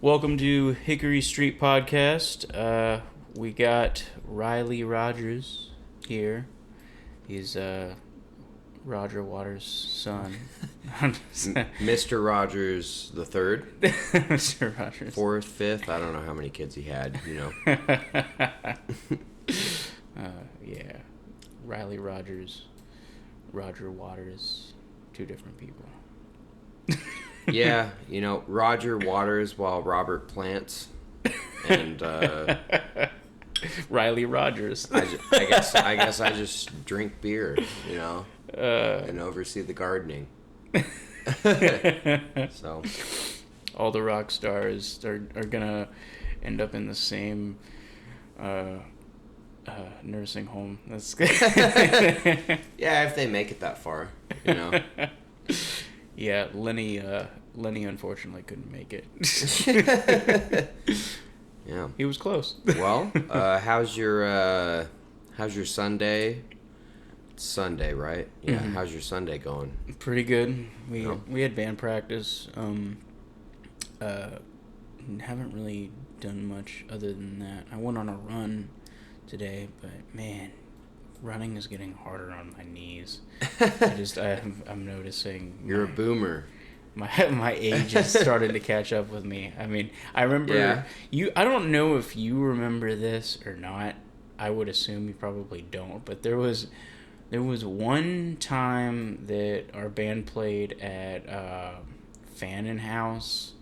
Welcome to Hickory Street Podcast. We got Riley Rogers here. He's Roger Waters' son. Mr. Rogers the third. Mr. Rogers. Fourth, fifth. I don't know how many kids he had, Yeah. Riley Rogers, Roger Waters, two different people. Yeah, Roger waters while Robert plants. And Riley Rogers. I guess I just drink beer, and oversee the gardening. So all the rock stars are gonna end up in the same nursing home. That's good. Yeah, if they make it that far, Yeah, Lenny unfortunately couldn't make it. Yeah, he was close. Well, how's your Sunday? It's Sunday, right? Yeah. Mm-hmm. How's your Sunday going? Pretty good. We had band practice. Haven't really done much other than that. I went on a run today, but man, running is getting harder on my knees. I'm noticing. You're a boomer. My age is starting to catch up with me. I mean, I remember I don't know if you remember this or not. I would assume you probably don't, but there was one time that our band played at Fannin House,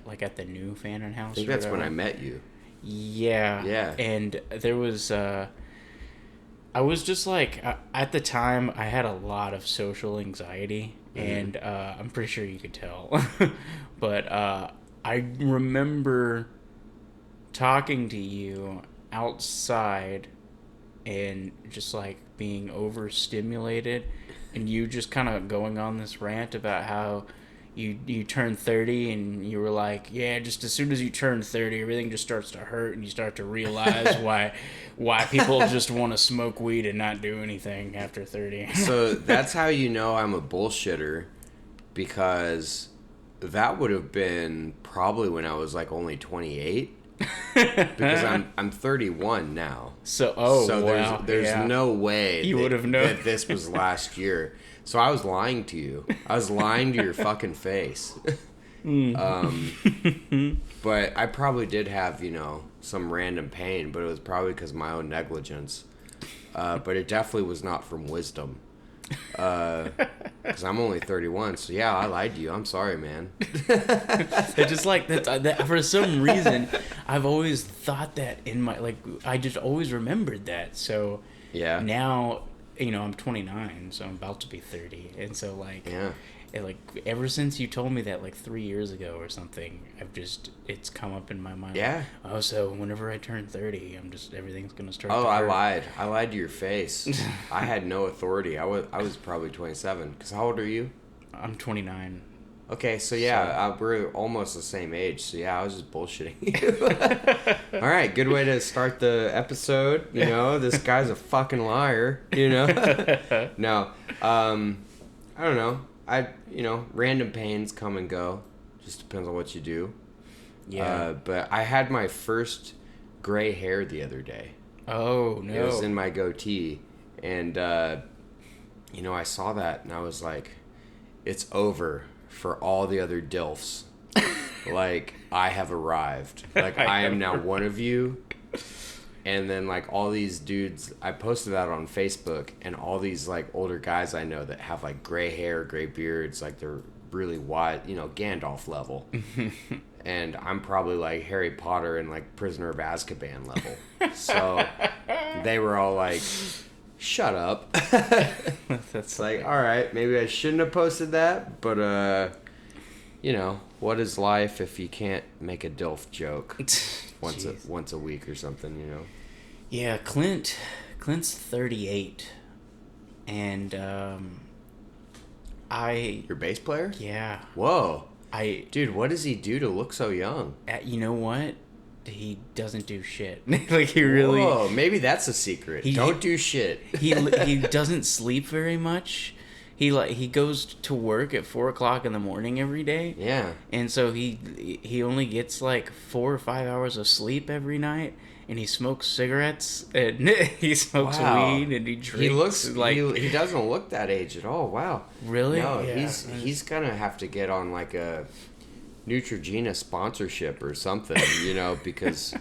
like at the new Fannin House. I think that's when I met you. Yeah. Yeah. And there was I was just like, at the time, I had a lot of social anxiety, and I'm pretty sure you could tell. But I remember talking to you outside and just like being overstimulated, and you just kind of going on this rant about how you turned 30, and you were like, yeah, just as soon as you turn 30, everything just starts to hurt, and you start to realize why people just want to smoke weed and not do anything after 30. So that's how you know I'm a bullshitter, because that would have been probably when I was like only 28. Because I'm 31 now. So wow. there's no way you would have known that this was last year. So I was lying to you. I was lying to your fucking face. But I probably did have, some random pain, but it was probably because of my own negligence. But it definitely was not from wisdom. Because I'm only 31, so yeah, I lied to you. I'm sorry, man. It's just like that for some reason, I've always thought that I just always remembered that. So yeah, now, I'm 29, so I'm about to be 30, and so ever since you told me that 3 years ago or something, it's come up in my mind. Yeah. Oh, so whenever I turn 30, everything's gonna start. Oh, to hurt. I lied to your face. I had no authority. I was probably 27. Cause how old are you? I'm 29. Okay, so yeah, we're almost the same age. So yeah, I was just bullshitting you. All right, good way to start the episode. This guy's a fucking liar. No, I don't know. Random pains come and go. Just depends on what you do. Yeah. But I had my first gray hair the other day. Oh, no. It was in my goatee. And, I saw that and I was like, it's over for all the other DILFs. I have arrived. I am now one of you. And then, all these dudes, I posted that on Facebook, and all these, older guys I know that have, gray hair, gray beards, they're really wide, Gandalf level. And I'm probably, Harry Potter and, Prisoner of Azkaban level. So, they were all shut up. That's all right, maybe I shouldn't have posted that, but, what is life if you can't make a DILF joke? Once a week or something, Yeah, Clint's 38, and Your bass player? Yeah. Whoa. Dude, what does he do to look so young? You know what? He doesn't do shit. He really. Whoa, maybe that's a secret. Don't do shit. He doesn't sleep very much. he goes to work at 4 o'clock in the morning every day. Yeah. And so he only gets like 4 or 5 hours of sleep every night, and he smokes cigarettes, and he smokes weed, and he drinks. He looks like he doesn't look that age at all. Wow. Really? No, Yeah. he's gonna have to get on like a Neutrogena sponsorship or something, because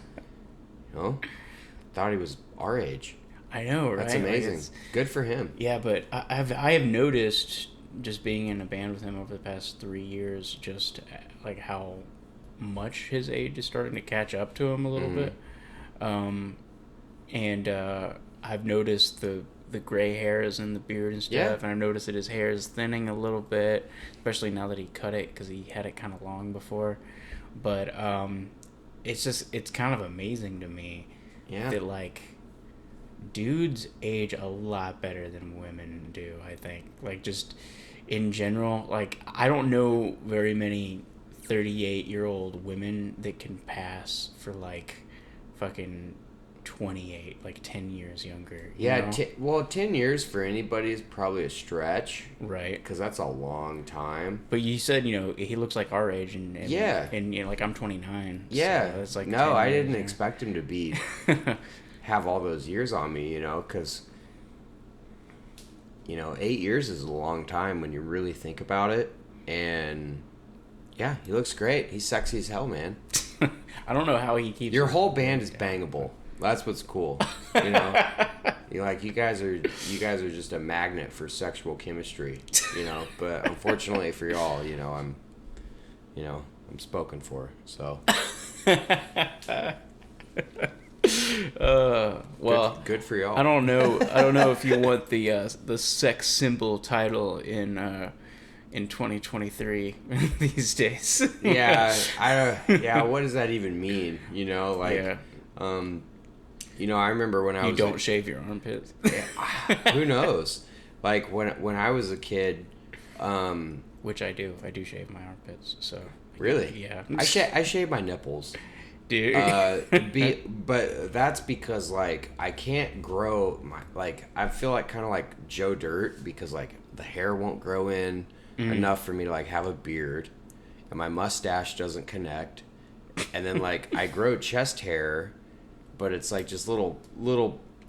thought he was our age. I know, right? That's amazing. Good for him. Yeah, but I have noticed, just being in a band with him over the past 3 years, just like how much his age is starting to catch up to him a little bit. And I've noticed the gray hairs and the beard and stuff. Yeah. And I've noticed that his hair is thinning a little bit, especially now that he cut it, because he had it kind of long before. But it's kind of amazing to me that like dudes age a lot better than women do, I think. Like, just in general, like, I don't know very many 38-year-old women that can pass for like fucking 28, like 10 years younger. Yeah, 10 years for anybody is probably a stretch. Right. Because that's a long time. But you said, he looks like our age, and yeah. And, like, I'm 29. Yeah. So it's like no, I didn't expect him to be... have all those years on me, because 8 years is a long time when you really think about it. And yeah, he looks great. He's sexy as hell, man. I don't know how he keeps your whole band is bangable. That's what's cool. You guys are just a magnet for sexual chemistry, but unfortunately for y'all, I'm spoken for, so well, good for y'all. I don't know if you want the sex symbol title in 2023 these days. Yeah, what does that even mean? I remember when I was... You don't shave your armpits? Who knows? Like, when I was a kid... Which I do. I do shave my armpits, so... Really? Yeah. I shave my nipples. Dude. But that's because, like, I can't grow my... Like, I feel like kind of like Joe Dirt, because, like, the hair won't grow in enough for me to, like, have a beard. And my mustache doesn't connect. And then, like, I grow chest hair... But it's like just little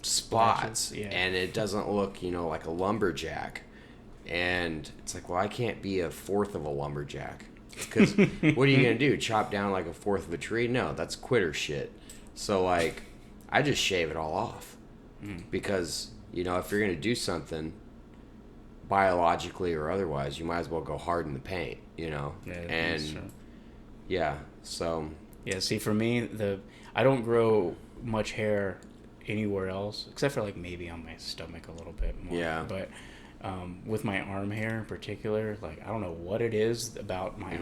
spots, and it doesn't look, like a lumberjack. And it's like, well, I can't be a fourth of a lumberjack, because what are you gonna do? Chop down like a fourth of a tree? No, that's quitter shit. So like, I just shave it all off, because if you're gonna do something, biologically or otherwise, you might as well go hard in the paint, Yeah, and so. Yeah, see, for me, I don't grow much hair anywhere else, except for like maybe on my stomach a little bit more. Yeah. But with my arm hair in particular, like, I don't know what it is about my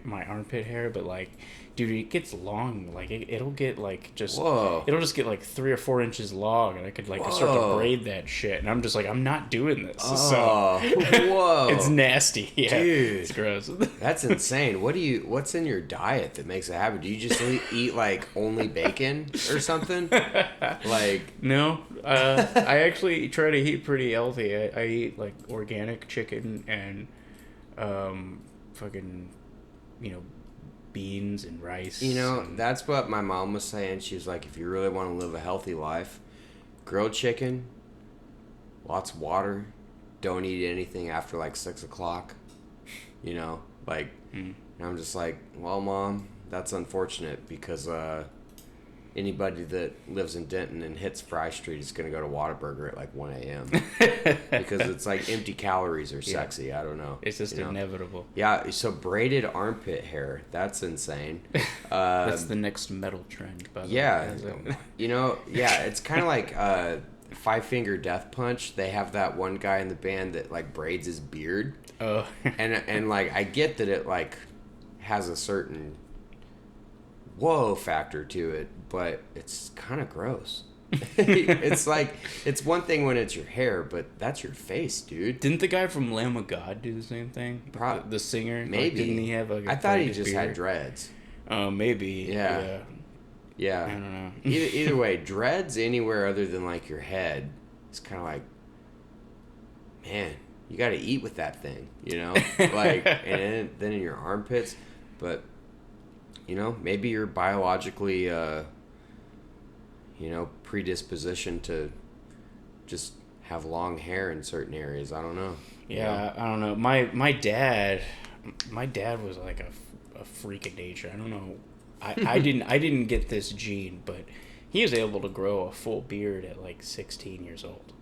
my armpit hair, but like, dude, it gets long. Like, it'll get like it'll just get like 3 or 4 inches long, and I could like start to braid that shit, and I'm just like, I'm not doing this. It's nasty. Yeah, dude, it's gross. That's insane. What's in your diet that makes it happen? Do you just eat like only bacon or something? Like, no, I actually try to eat pretty healthy. I eat like organic chicken and fucking beans and rice. That's what my mom was saying. She was like, if you really want to live a healthy life, grilled chicken, lots of water, don't eat anything after like 6 o'clock. And I'm just like, well, Mom, that's unfortunate, because anybody that lives in Denton and hits Fry Street is going to go to Whataburger at like 1 a.m. because it's like empty calories are sexy. Yeah. I don't know. It's just inevitable. Yeah, so braided armpit hair, that's insane. That's the next metal trend, by the way. Yeah, it's kind of like Five Finger Death Punch. They have that one guy in the band that like braids his beard. Oh. and like, I get that it like has a certain whoa factor to it, but it's kind of gross. It's like, it's one thing when it's your hair, but that's your face, dude. Didn't the guy from Lamb of God do the same thing? The singer? Maybe. Like, didn't he have I thought he just had dreads. Maybe. Yeah. I don't know. Either way, dreads anywhere other than like your head, it's kind of like, man, you got to eat with that thing, you know, like, and then in your armpits, but you know, maybe you're biologically, you know, predisposition to just have long hair in certain areas. I don't know. Yeah, I don't know. My dad was like a freak of nature. I don't know. I didn't get this gene, but he was able to grow a full beard at like 16 years old.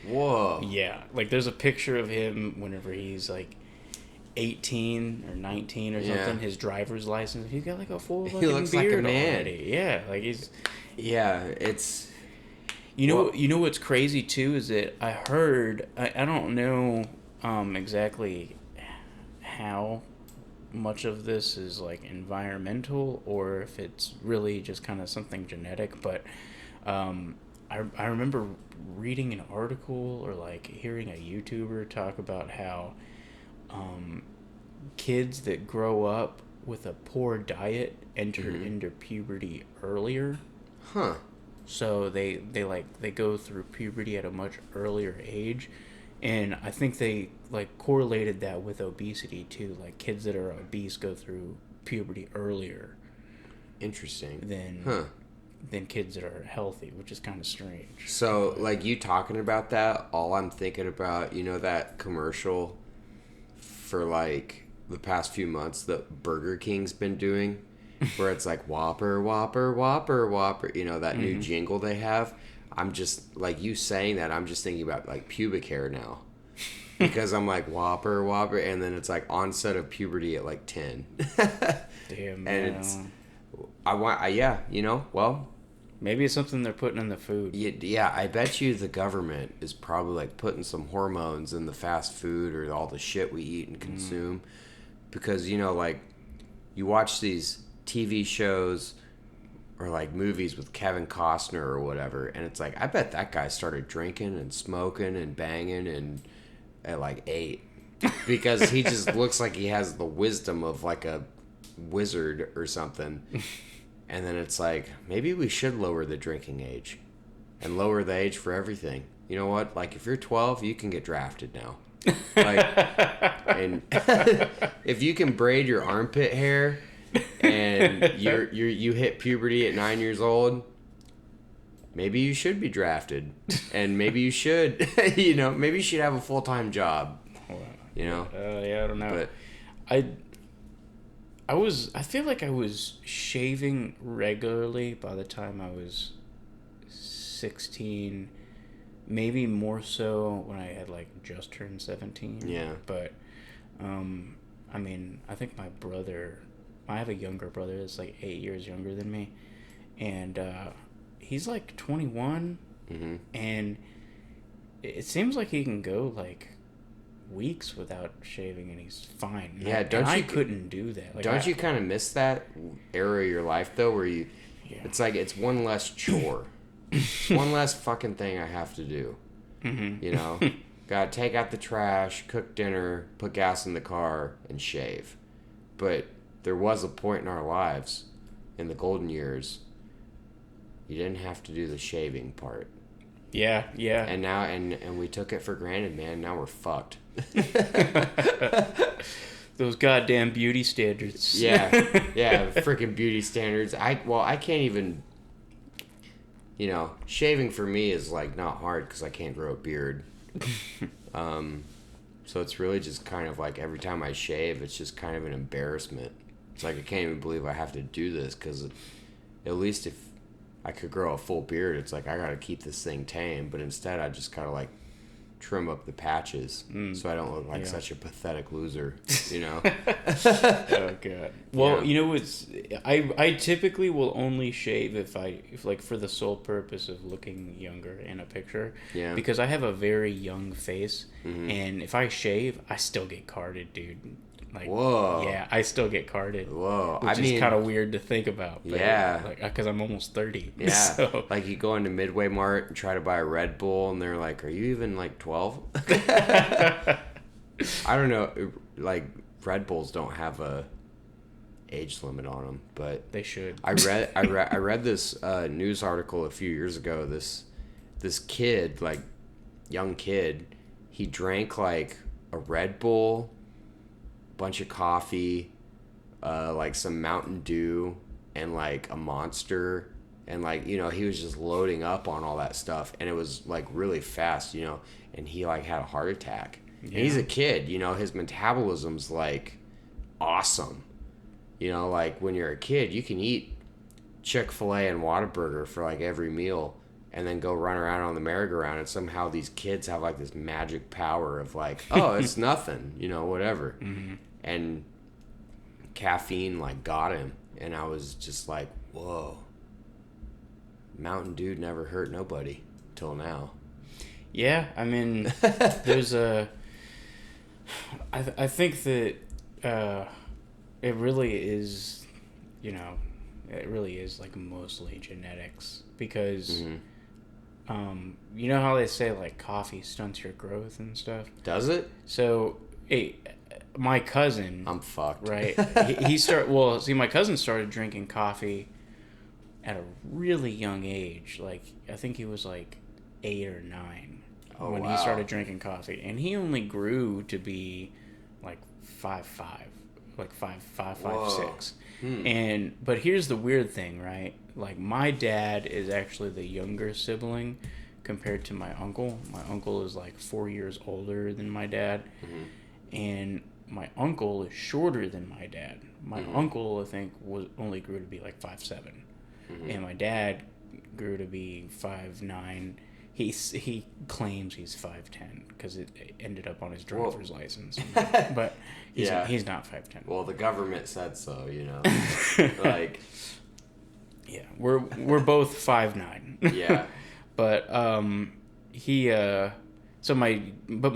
Whoa. Yeah, like there's a picture of him whenever he's like 18 or 19 or something. His driver's license. He's got like a full fucking he looks beard like a man. already. Yeah, like he's. Yeah, it's. You know what's crazy too is that I heard I don't know exactly how much of this is like environmental or if it's really just kind of something genetic, but I remember reading an article or like hearing a YouTuber talk about how kids that grow up with a poor diet enter into puberty earlier. Huh. So they go through puberty at a much earlier age, and I think they like correlated that with obesity too. Like kids that are obese go through puberty earlier. Interesting. Than kids that are healthy, which is kind of strange. So, like you talking about that, all I'm thinking about, you know, that commercial for like the past few months that Burger King's been doing, where it's like Whopper, Whopper, Whopper, Whopper, you know, that new jingle they have. I'm just, like you saying that, I'm just thinking about like pubic hair now. Because I'm like Whopper, Whopper, and then it's like onset of puberty at like 10. Damn, and it's, you know, well. Maybe it's something they're putting in the food. Yeah, I bet you the government is probably like putting some hormones in the fast food or all the shit we eat and consume. Because, you know, like you watch these TV shows or like movies with Kevin Costner or whatever, and it's like, I bet that guy started drinking and smoking and banging and at like 8 because he just looks like he has the wisdom of like a wizard or something. And then it's like, maybe we should lower the drinking age and lower the age for everything. You know what? Like if you're 12, you can get drafted now. Like, and if you can braid your armpit hair and you hit puberty at 9 years old, maybe you should be drafted, and maybe you should, you know, maybe you should have a full-time job. You know? Yeah, I don't know. But I feel like I was shaving regularly by the time I was 16. Maybe more so when I had like just turned 17. Yeah. But, I mean, I think I have a younger brother that's like 8 years younger than me. And, he's like 21. Mm-hmm. And it seems like he can go like weeks without shaving and he's fine. Yeah, I couldn't do that. Like, don't you kind of miss that era of your life though, where you? Yeah. It's like it's one less chore, one less fucking thing I have to do. Mm-hmm. You know, gotta take out the trash, cook dinner, put gas in the car, and shave. But there was a point in our lives, in the golden years, you didn't have to do the shaving part. Yeah. And now, and we took it for granted, man. Now we're fucked. Those goddamn beauty standards. Yeah, freaking beauty standards. I can't even. You know, shaving for me is like not hard because I can't grow a beard. So it's really just kind of like every time I shave, it's just kind of an embarrassment. It's like I can't even believe I have to do this because at least if I could grow a full beard, it's like I gotta keep this thing tame. But instead, I just kind of like trim up the patches so I don't look like such a pathetic loser, you know. Oh god. Well, you know, I typically will only shave if like for the sole purpose of looking younger in a picture. Yeah. Because I have a very young face, and if I shave, I still get carded, dude. Like, whoa. Yeah, I still get carded. Whoa. Which is kind of weird to think about. But yeah. Like, because I'm almost 30. Yeah. So. Like you go into Midway Mart and try to buy a Red Bull, and they're like, "Are you even like 12?" I don't know. Like Red Bulls don't have a age limit on them, but they should. I read this news article a few years ago. This kid, like young kid, he drank like a Red Bull, bunch of coffee, like some Mountain Dew, and like a Monster, and like, you know, he was just loading up on all that stuff, and it was like really fast, you know, and he like had a heart attack. Yeah. And he's a kid, you know, his metabolism's like awesome. You know, like when you're a kid, you can eat Chick-fil-A and Whataburger for like every meal and then go run around on the merry-go-round, and somehow these kids have like this magic power of like, oh, it's nothing, you know, whatever. Mm-hmm. And caffeine like got him, and I was just like, whoa, Mountain Dew never hurt nobody till now. Yeah, I mean, there's I think that it really is, you know, it really is like mostly genetics, because you know how they say like coffee stunts your growth and stuff? Does it? So, hey, my cousin, I'm fucked. Right? My cousin started drinking coffee at a really young age. Like, I think he was like 8 or 9 when he started drinking coffee, and he only grew to be like 5'5", like 5'6". But here's the weird thing, right? Like, my dad is actually the younger sibling compared to my uncle. My uncle is like 4 years older than my dad, and my uncle is shorter than my dad. My uncle, I think, only grew to be like 5'7", and my dad grew to be 5'9". He claims he's 5'10" because it ended up on his driver's license, but he's not 5'10". Well, the government said so, you know. Like, yeah, we're both 5'9". Yeah, but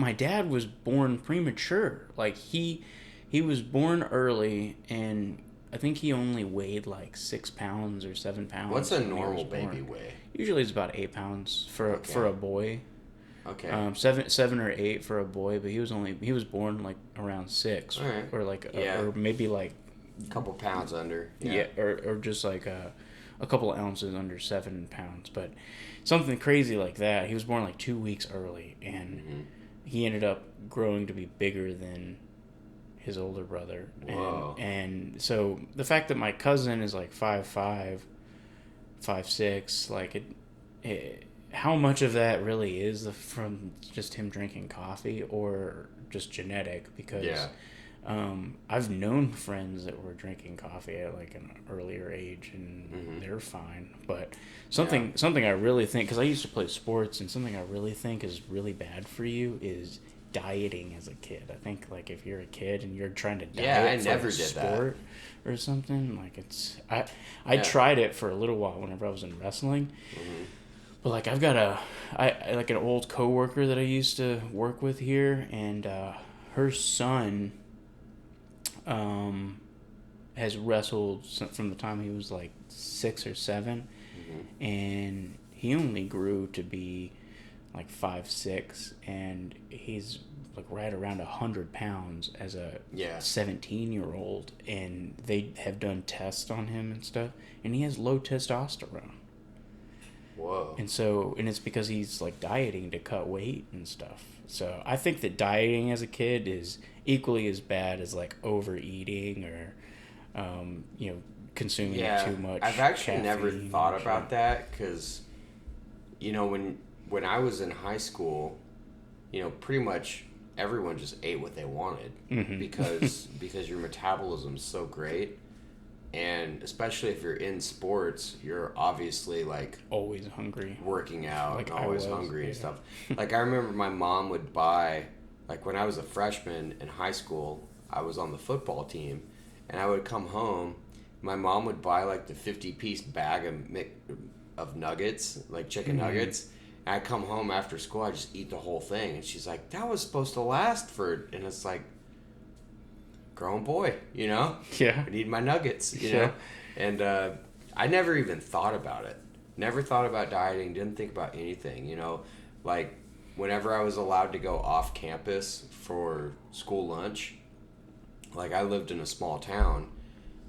my dad was born premature. Like, he was born early, and I think he only weighed like 6 pounds or 7 pounds. What's a normal baby weigh? Usually it's about 8 pounds for a boy. Okay. 7 or 8 for a boy, but he was born like around 6, right. Or like or maybe like a couple pounds under. Yeah, or just like a couple of ounces under 7 pounds, but something crazy like that. He was born like 2 weeks early, and he ended up growing to be bigger than his older brother. Whoa. And so the fact that my cousin is like 5'5", 5'6", like it how much of that really is from just him drinking coffee or just genetic? Because I've known friends that were drinking coffee at like an earlier age, and they're fine. But something I really think, because I used to play sports, and something I really think is really bad for you is dieting as a kid. I think like if you're a kid and you're trying to diet for a sport or something, like it's I tried it for a little while whenever I was in wrestling. But like I've got like an old coworker that I used to work with here, and her son has wrestled from the time he was like 6 or 7, and he only grew to be like 5'6", and he's like right around 100 pounds as a 17-year-old, and they have done tests on him and stuff, and he has low testosterone. Whoa. And it's because he's like dieting to cut weight and stuff. So I think that dieting as a kid is equally as bad as like overeating or consuming too much. I've actually never thought about that, because you know, when I was in high school, you know, pretty much everyone just ate what they wanted because your metabolism's so great. And especially if you're in sports, you're obviously like always hungry, working out, like, and always hungry and stuff. Like I remember my mom would buy, like when I was a freshman in high school, I was on the football team, and I would come home, my mom would buy like the 50-piece bag of nuggets, like chicken nuggets. And I'd come home after school, I'd just eat the whole thing. And she's like, that was supposed to last for, and it's like, grown boy, you know? Yeah. I need my nuggets, you know? And I never even thought about it. Never thought about dieting, didn't think about anything, you know? Like, whenever I was allowed to go off campus for school lunch, like I lived in a small town,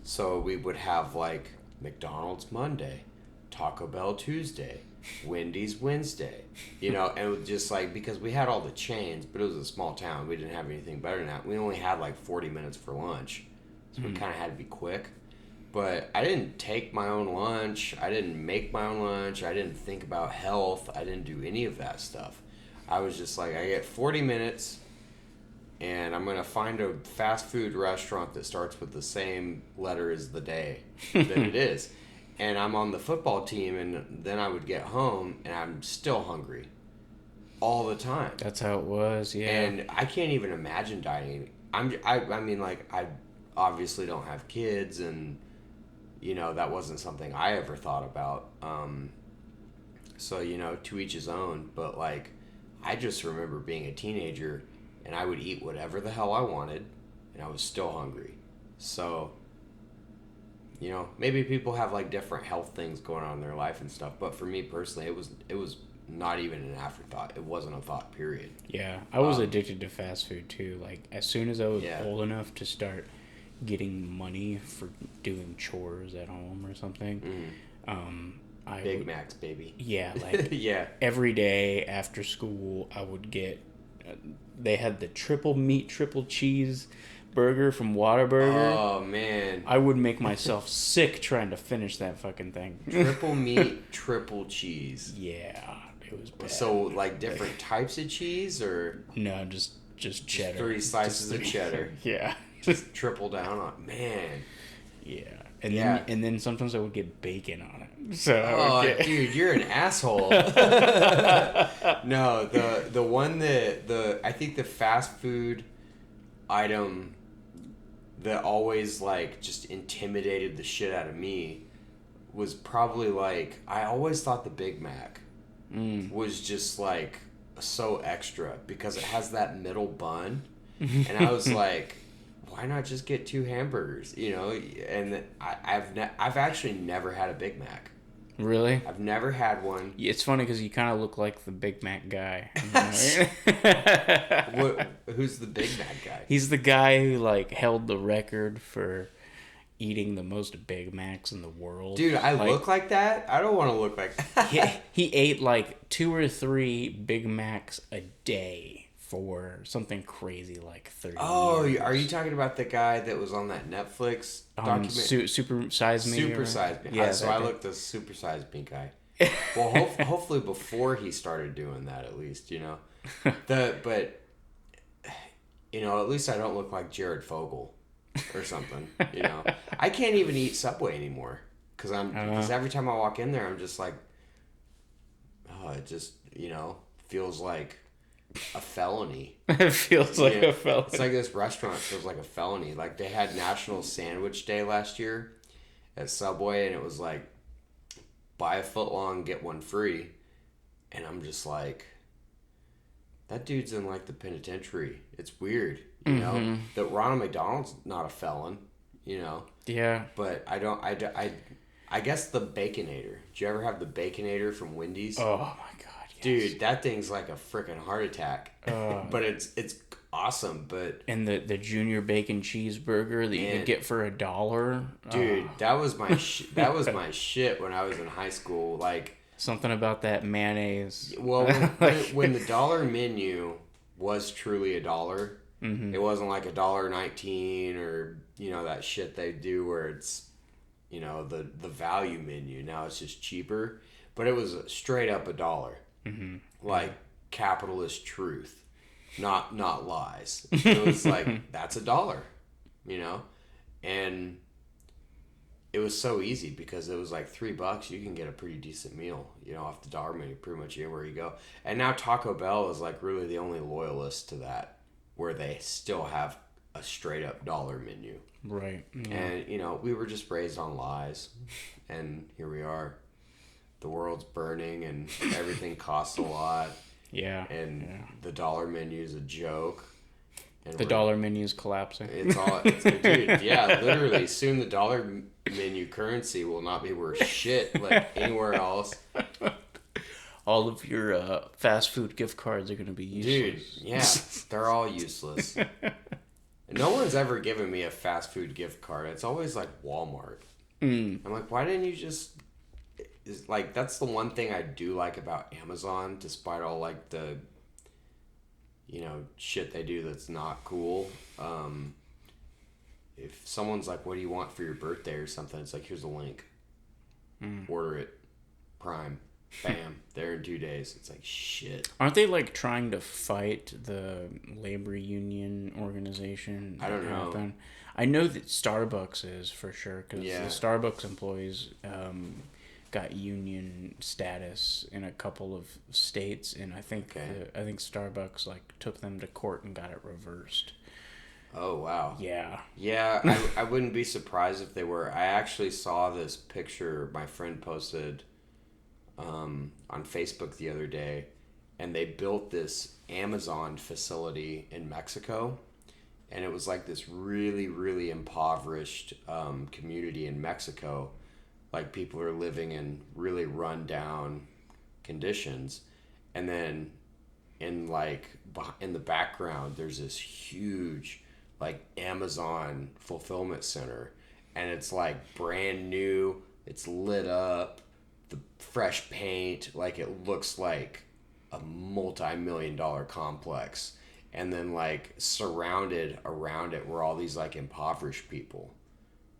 so we would have like McDonald's Monday, Taco Bell Tuesday, Wendy's Wednesday, and it was just like, because we had all the chains, but it was a small town. We didn't have anything better than that. We only had like 40 minutes for lunch, so we kind of had to be quick. But I didn't take my own lunch. I didn't make my own lunch. I didn't think about health. I didn't do any of that stuff. I was just like, I get 40 minutes, and I'm going to find a fast food restaurant that starts with the same letter as the day that it is. And I'm on the football team, and then I would get home, and I'm still hungry all the time. That's how it was, yeah. And I can't even imagine dieting. I mean, like, I obviously don't have kids, and, that wasn't something I ever thought about. So, to each his own. But, like, I just remember being a teenager, and I would eat whatever the hell I wanted, and I was still hungry. So, maybe people have like different health things going on in their life and stuff, but for me personally, it was not even an afterthought. It wasn't a thought, period. Yeah, I was addicted to fast food too. Like, as soon as I was old enough to start getting money for doing chores at home or something, Big Macs, baby. Yeah, like yeah. Every day after school, I would get. They had the triple meat, triple cheese burger from Whataburger. Oh man, I would make myself sick trying to finish that fucking thing. Triple meat, triple cheese. Yeah, it was bad. So like different types of cheese, or no, just cheddar. Just 3 slices of cheddar. Yeah, just triple down on, man. Yeah. And then sometimes I would get bacon on it. So dude, you're an asshole. No, the one that I think the fast food item that always like just intimidated the shit out of me was probably like, I always thought the Big Mac was just like so extra because it has that middle bun, and I was like, why not just get 2 hamburgers, And I've actually never had a Big Mac. Really? I've never had one. It's funny because you kind of look like the Big Mac guy. Who's the Big Mac guy? He's the guy who like held the record for eating the most Big Macs in the world. Dude, I look like that? I don't want to look like that. he ate like 2 or 3 Big Macs a day for something crazy like 30 years. Are you talking about the guy that was on that Netflix document? Super Size Me? Super Size Me. Yeah, so I looked the Super Size Me guy. Well, hopefully before he started doing that, at least, But, at least I don't look like Jared Fogle or something, I can't even eat Subway anymore because every time I walk in there, I'm just like, it just, feels like a felony. It feels like a felony. It's like this restaurant feels like a felony. Like, they had National Sandwich Day last year at Subway, and it was like, buy a foot long, get one free. And I'm just like, that dude's in like the penitentiary. It's weird, know? That Ronald McDonald's not a felon, Yeah. But I guess the Baconator. Did you ever have the Baconator from Wendy's? Oh my god. Yes. Dude, that thing's like a freaking heart attack. But it's awesome. But the junior bacon cheeseburger that you could get for $1. Dude, that was my that was my shit when I was in high school. Like, something about that mayonnaise. Well, when the dollar menu was truly $1, it wasn't like $1.19 or that shit they do where it's the value menu. Now it's just cheaper, but it was straight up $1. Like capitalist truth, not lies. It was like, that's $1, and it was so easy because it was like $3. You can get a pretty decent meal, off the dollar menu pretty much anywhere you go. And now Taco Bell is like really the only loyalist to that, where they still have a straight up dollar menu. Right. Yeah. And we were just raised on lies, and here we are. The world's burning and everything costs a lot. Yeah. And the dollar menu is a joke. And the dollar menu is collapsing. Dude, yeah, literally. Soon the dollar menu currency will not be worth shit like anywhere else. All of your fast food gift cards are going to be useless. Dude, yeah, they're all useless. No one's ever given me a fast food gift card. It's always like Walmart. I'm like, why didn't you just is like that's the one thing I do like about Amazon, despite all like the shit they do that's not cool. If someone's like, "What do you want for your birthday?" or something, it's like, "Here's a link, order it, Prime, bam, there in 2 days." It's like shit. Aren't they like trying to fight the labor union organization? I don't know. I know that Starbucks is for sure because Yeah. the Starbucks employees got union status in a couple of states, and I think I think Starbucks like took them to court and got it reversed. Oh wow. Yeah. Yeah, I wouldn't be surprised if they were. I actually saw this picture my friend posted on Facebook the other day, and they built this Amazon facility in Mexico, and it was like this really, really impoverished community in Mexico. Like people are living in really run down conditions, and then in the background there's this huge like Amazon fulfillment center, and it's like brand new, it's lit up, the fresh paint, like it looks like a multi-million-dollar complex, and then like surrounded around it were all these like impoverished people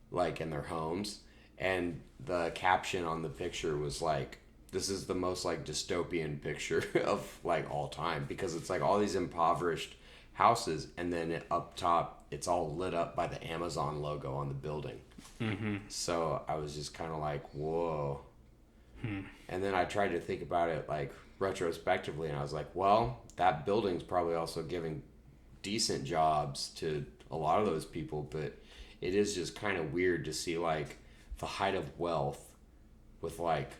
like in their homes, and the caption on the picture was like, this is the most like dystopian picture of like all time, because it's like all these impoverished houses, and then up top it's all lit up by the Amazon logo on the building. So I was just kind of like, whoa. And then I tried to think about it like retrospectively, and I was like, well, that building's probably also giving decent jobs to a lot of those people, but it is just kind of weird to see like the height of wealth with like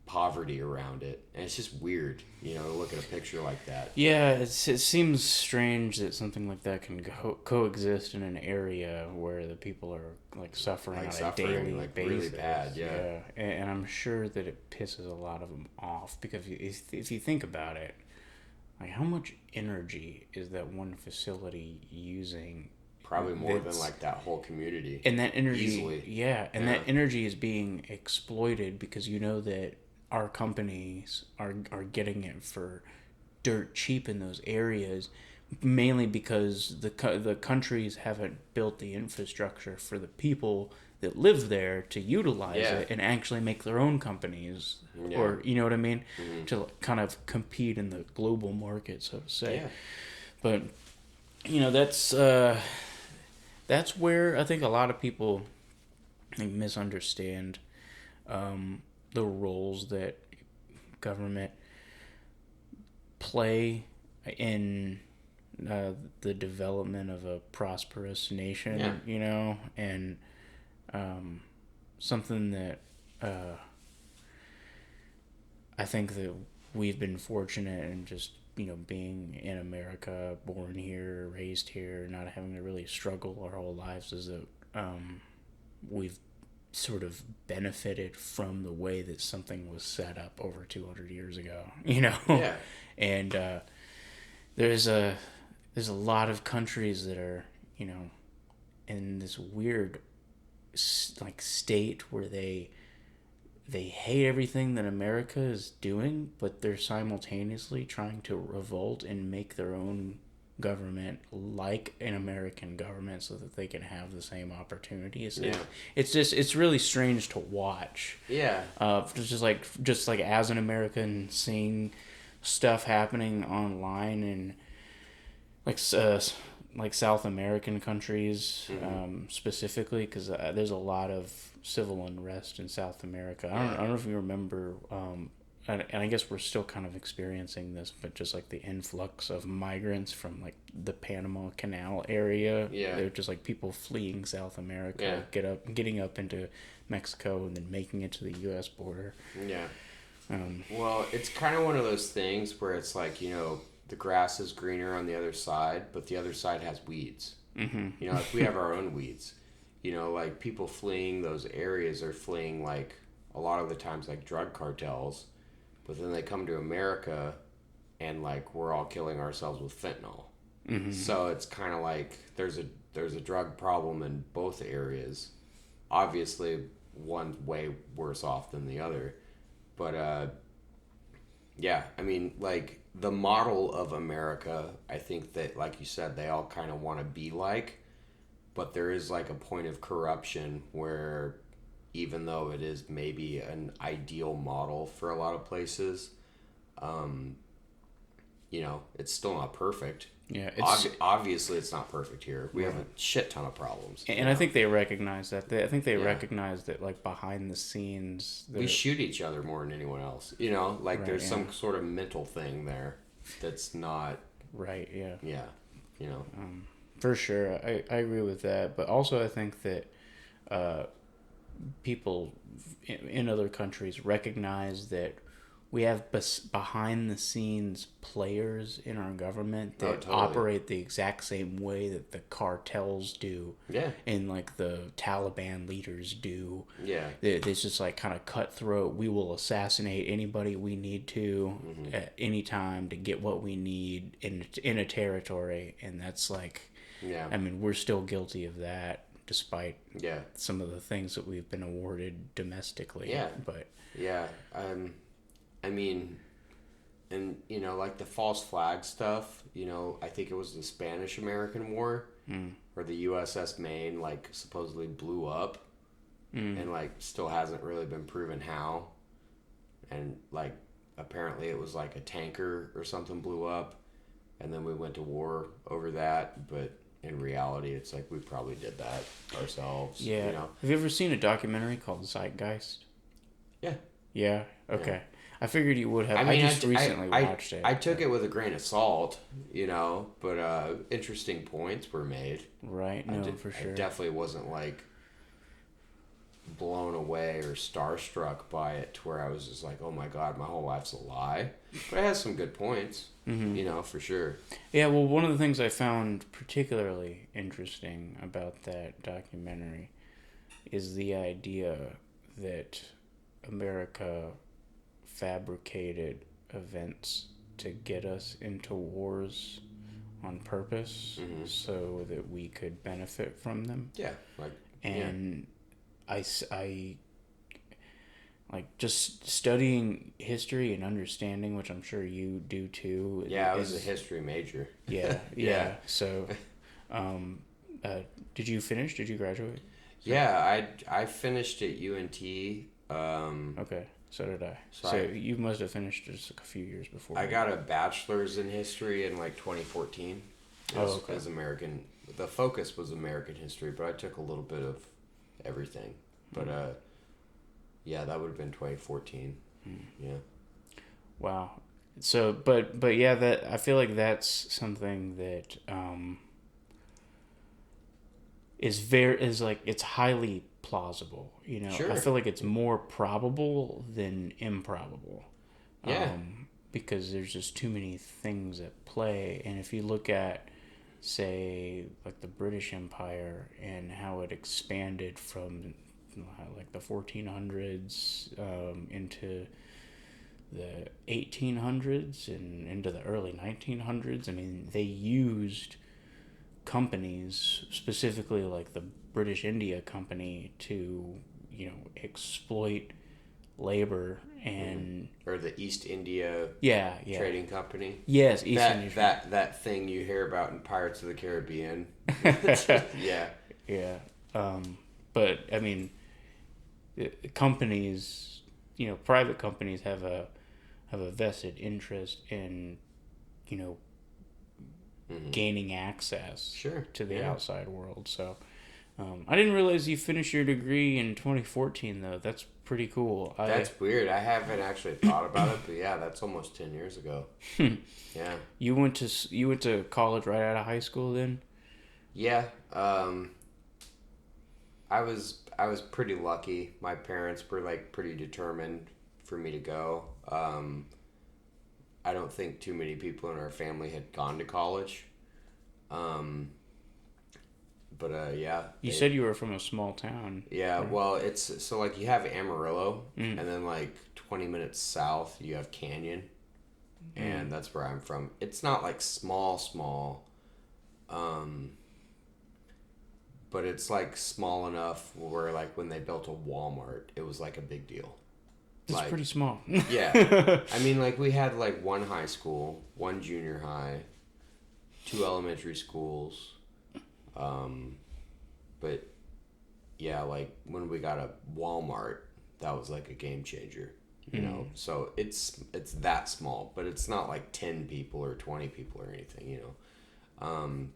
poverty around it, and it's just weird, to look at a picture like that. Yeah, it seems strange that something like that can coexist in an area where the people are like suffering on a daily like basis. Really bad, yeah. And I'm sure that it pisses a lot of them off, because if you think about it, like how much energy is that one facility using? Probably more than like that whole community. And that energy, easily. That energy is being exploited because that our companies are getting it for dirt cheap in those areas, mainly because the countries haven't built the infrastructure for the people that live there to utilize it and actually make their own companies, or you know what I mean, to kind of compete in the global market, so to say. But that's where I think a lot of people misunderstand the roles that government play in the development of a prosperous nation, and something that I think that we've been fortunate in just being in America, born here, raised here, not having to really struggle our whole lives, is that we've sort of benefited from the way that something was set up over 200 years ago, and there's a lot of countries that are in this weird like state where they hate everything that America is doing, but they're simultaneously trying to revolt and make their own government like an American government so that they can have the same opportunities. It's really strange to watch. Just like as an American, seeing stuff happening online and like South American countries, specifically, because there's a lot of civil unrest in South America. I don't know if you remember, and I guess we're still kind of experiencing this, but just like the influx of migrants from like the Panama Canal area. They're just like people fleeing South America, getting up into Mexico and then making it to the U.S. border. Well, it's kind of one of those things where it's like, the grass is greener on the other side, but the other side has weeds. Like we have our own weeds. Like people fleeing those areas are fleeing like a lot of the times like drug cartels, but then they come to America and like we're all killing ourselves with fentanyl. So it's kind of like there's a drug problem in both areas. Obviously, one's way worse off than the other, But yeah, I mean, like the model of America, I think that, like you said, they all kind of want to be like, but there is like a point of corruption where even though it is maybe an ideal model for a lot of places, um, it's still not perfect. Yeah, Obviously it's not perfect here. We have a shit ton of problems. and I think they recognize that. I think they recognize that, like behind the scenes, we shoot each other more than anyone else. Like right, there's some sort of mental thing there that's not right. Yeah, yeah. for sure. I agree with that, but also I think that people in other countries recognize that we have behind the scenes players in our government that totally. operate the exact same way that the cartels do. Yeah. And like the Taliban leaders do. Yeah. It's just like kind of cutthroat. We will assassinate anybody we need to at any time to get what we need in a territory. And that's like, yeah. I mean, we're still guilty of that despite yeah. some of the things that we've been awarded domestically. Yeah. But yeah. I mean, and like the false flag stuff, I think it was the Spanish American War where the USS Maine like supposedly blew up and like still hasn't really been proven how. And like apparently it was like a tanker or something blew up and then we went to war over that, but in reality it's like we probably did that ourselves. yeah. Have you ever seen a documentary called Zeitgeist? Yeah. Yeah? Okay. Yeah. I figured you would have. I mean, I just recently watched it. I took it with a grain of salt, but interesting points were made. Right, no, for sure. I definitely wasn't like blown away or starstruck by it to where I was just like, oh my God, my whole life's a lie. But it has some good points, for sure. Yeah, well, one of the things I found particularly interesting about that documentary is the idea that America fabricated events to get us into wars on purpose so that we could benefit from them. Yeah, I like just studying history and understanding, which I'm sure you do too. Yeah, I was a history major. Yeah. So, did you finish? Did you graduate? Yeah, I finished at UNT. Okay. So did I. So you must have finished just a few years before. I got a bachelor's in history in like 2014. As American, the focus was American history, but I took a little bit of everything. But that would have been 2014. Yeah. Wow. So, but yeah, that I feel like that's something that is like it's highly plausible. Sure. I feel like it's more probable than improbable. Yeah. Because there's just too many things at play, and if you look at, say, like the British Empire and how it expanded from like the 1400s into the 1800s and into the early 1900s. I mean, they used companies, specifically like the British India Company, to exploit labor and or the East India Trading Company. Yes, that thing you hear about in Pirates of the Caribbean. Yeah. But I mean, companies, private companies have a vested interest in gaining access to the outside world. So I didn't realize you finished your degree in 2014 though. That's pretty cool. That's weird. I haven't actually thought about it, but yeah, that's almost 10 years ago. Yeah. You went to college right out of high school then? Yeah. I was pretty lucky. My parents were like pretty determined for me to go. I don't think too many people in our family had gone to college. You said you were from a small town. Yeah, right? Well, it's so like you have Amarillo, and then like 20 minutes south you have Canyon, and that's where I'm from. It's not like small, but it's like small enough where like when they built a Walmart, it was like a big deal. That's like, pretty small. Yeah. I mean, like, we had, like, one high school, one junior high, 2 elementary schools. But, yeah, like, when we got a Walmart, that was, like, a game changer, you know? So it's that small, but it's not, like, 10 people or 20 people or anything, you know?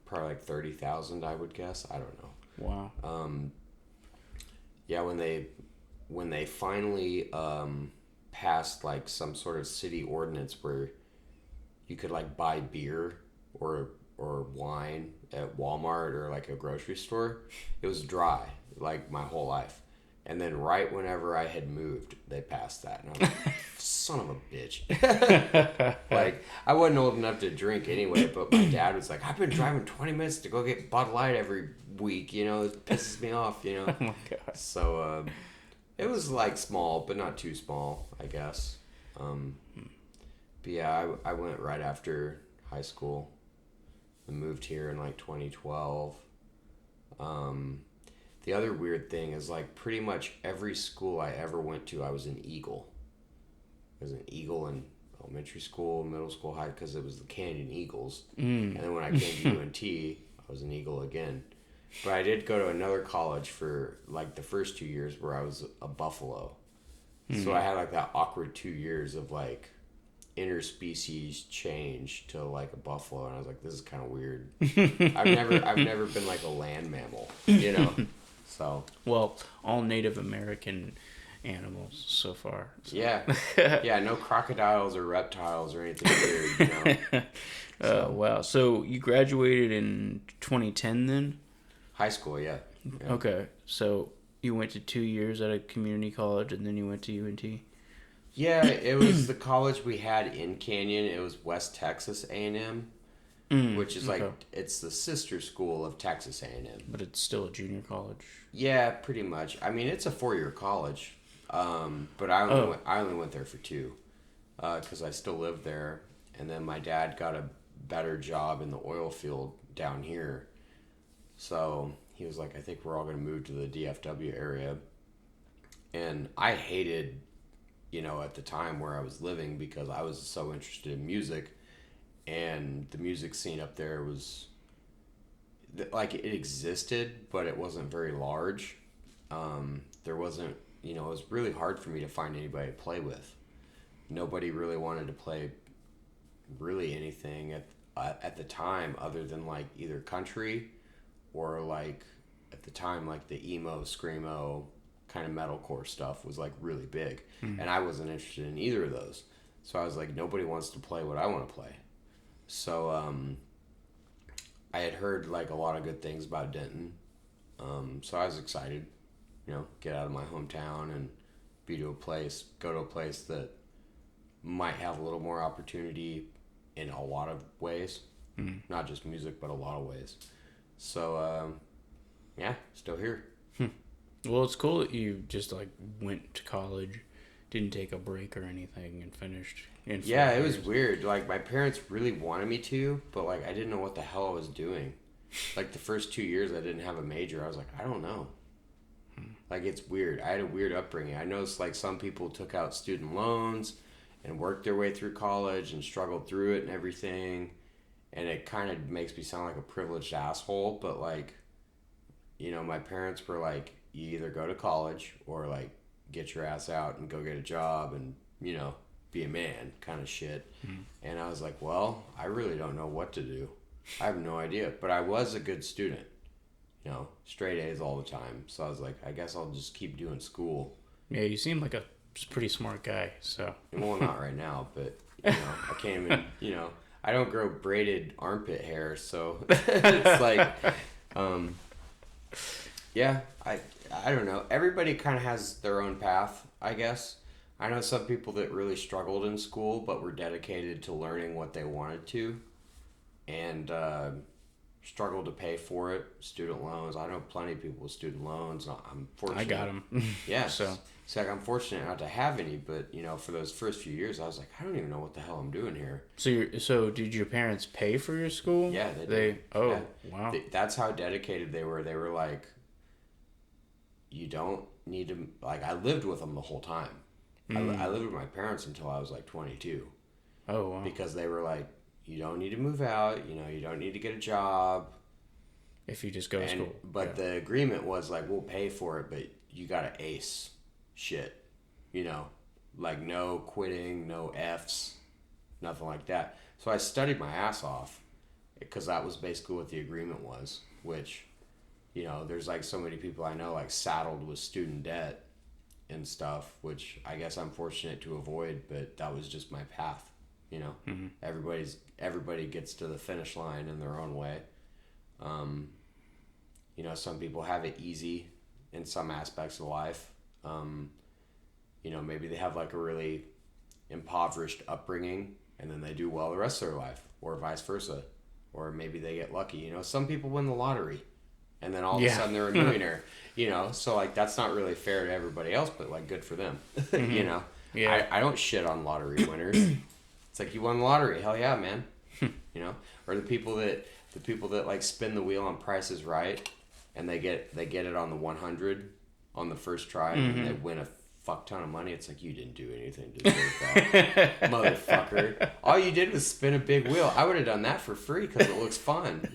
Probably, like, 30,000, I would guess. I don't know. Wow. Yeah, when they finally passed like some sort of city ordinance where you could like buy beer or wine at Walmart or like a grocery store, it was dry like my whole life. And then right whenever I had moved, they passed that, and I was like, "Son of a bitch!" Like I wasn't old enough to drink anyway, but my dad was like, "I've been driving 20 minutes to go get Bud Light every week. You know, it pisses me off. You know." Oh my god. So it was like small, but not too small, I guess. But yeah, I went right after high school and moved here in like 2012. The other weird thing is like pretty much every school I ever went to, I was an Eagle. I was an Eagle in elementary school, middle school, high, because it was the Canyon Eagles. And then when I came to UNT, I was an Eagle again. But I did go to another college for like the first 2 years where I was a Buffalo. So I had like that awkward 2 years of like interspecies change to like a buffalo, and I was like, this is kind of weird. I've never been like a land mammal, you know. So well, all Native American animals so far. So. Yeah, yeah, no crocodiles or reptiles or anything weird, you know. So. Wow. So you graduated in 2010 then? High school, yeah. Okay. So you went to 2 years at a community college, and then you went to UNT? Yeah, it was the college we had in Canyon. It was West Texas A&M, which is like, it's the sister school of Texas A&M. But it's still a junior college? Yeah, pretty much. I mean, it's a 4-year college, but I only went there for 2 because I still lived there. And then my dad got a better job in the oil field down here. So he was like, I think we're all going to move to the DFW area. And I hated, you know, at the time where I was living because I was so interested in music. And the music scene up there was, like, it existed, but it wasn't very large. There wasn't, you know, it was really hard for me to find anybody to play with. Nobody really wanted to play really anything at the time other than, like, either country or, like, at the time, like, the emo, screamo kind of metalcore stuff was, like, really big. And I wasn't interested in either of those. So I was like, nobody wants to play what I want to play. So I had heard, like, a lot of good things about Denton. So I was excited, you know, get out of my hometown and go to a place that might have a little more opportunity in a lot of ways. Not just music, but a lot of ways. So, yeah, still here. Well, it's cool that you just, like, went to college, didn't take a break or anything, and finished in 4 Yeah, it years. was weird. Like, my parents really wanted me to, but, like, I didn't know what the hell I was doing. Like, the first 2 years I didn't have a major. I was like, I don't know. Like, it's weird. I had a weird upbringing. I noticed, like, some people took out student loans and worked their way through college and struggled through it and everything. And it kind of makes me sound like a privileged asshole, but, like, you know, my parents were like, you either go to college or, like, get your ass out and go get a job and, you know, be a man kind of shit. And I was like, well, I really don't know what to do. I have no idea. But I was a good student, you know, straight A's all the time. So I was like, I guess I'll just keep doing school. Yeah, you seem like a pretty smart guy, so. Well, not right now, but, you know, I can't even, you know, I don't grow braided armpit hair, so it's like, yeah, I don't know. Everybody kind of has their own path, I guess. I know some people that really struggled in school, but were dedicated to learning what they wanted to, and struggled to pay for it. Student loans. I know plenty of people with student loans. I'm fortunate. I got them. Yeah. So it's like I'm fortunate not to have any, but, you know, for those first few years, I was like, I don't even know what the hell I'm doing here. So did your parents pay for your school? Yeah, they did. Oh, wow. That's how dedicated they were. They were like, you don't need to, like, I lived with them the whole time. I lived with my parents until I was like 22. Oh, wow. Because they were like, you don't need to move out, you don't need to get a job. If you just go to school. But the agreement was like, we'll pay for it, but you gotta ace shit. Like no quitting, no Fs, nothing like that. So I studied my ass off because that was basically what the agreement was, which, there's like so many people I know like saddled with student debt and stuff, which I guess I'm fortunate to avoid, but that was just my path. Mm-hmm. Everybody gets to the finish line in their own way. Some people have it easy in some aspects of life. Maybe they have like a really impoverished upbringing and then they do well the rest of their life, or vice versa. Or maybe they get lucky. Some people win the lottery and then all of a sudden they're a millionaire, so like that's not really fair to everybody else, but like good for them. Mm-hmm. Yeah. I don't shit on lottery winners. It's like, you won the lottery, hell yeah, man. Or the people that like spin the wheel on Price is Right and they get it on the 100 on the first try and they win a fuck ton of money. It's like, you didn't do anything to deserve that. Motherfucker, all you did was spin a big wheel. I would have done that for free because it looks fun.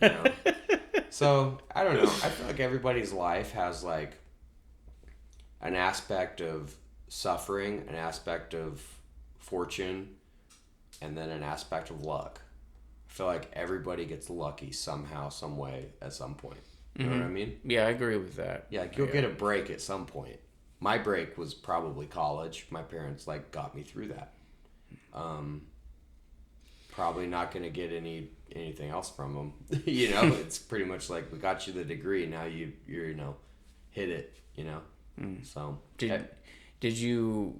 So I don't know, I feel like everybody's life has like an aspect of suffering, an aspect of fortune, and then an aspect of luck. I feel like everybody gets lucky somehow, some way, at some point. You know what I mean? Yeah, I agree with that. Yeah, you'll get a break at some point. My break was probably college. My parents like got me through that. Probably not going to get anything else from them. It's pretty much like, we got you the degree. Now you hit it. So Did you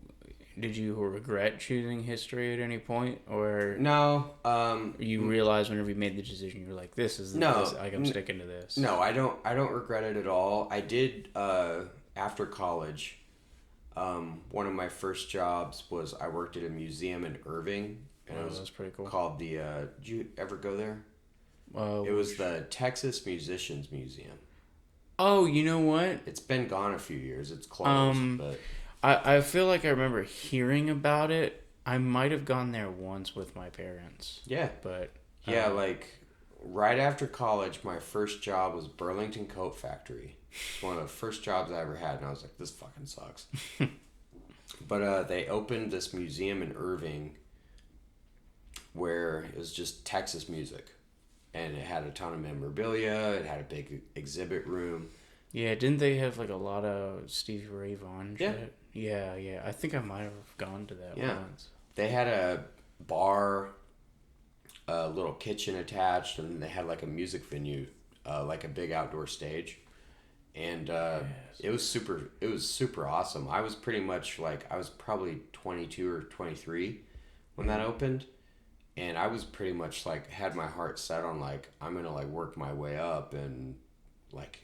regret choosing history at any point, or no? You realized whenever you made the decision, you were like, "This is I'm sticking to this." No, I don't regret it at all. I did after college. One of my first jobs was I worked at a museum in Irving, and it was pretty cool. Called the. Did you ever go there? It was the Texas Musicians Museum. Oh, you know what? It's been gone a few years. It's closed, but. I feel like I remember hearing about it. I might have gone there once with my parents. Yeah. But... yeah, like, right after college, my first job was Burlington Coat Factory. It's one of the first jobs I ever had, and I was like, this fucking sucks. But they opened this museum in Irving where it was just Texas music. And it had a ton of memorabilia. It had a big exhibit room. Yeah, didn't they have like a lot of Stevie Ray Vaughan shit? Yeah. Yeah. I think I might have gone to that once. They had a bar, a little kitchen attached, and they had like a music venue, like a big outdoor stage. And it was super awesome. I was pretty much like, I was probably 22 or 23 when that opened. And I was pretty much like, had my heart set on like, I'm going to like work my way up and like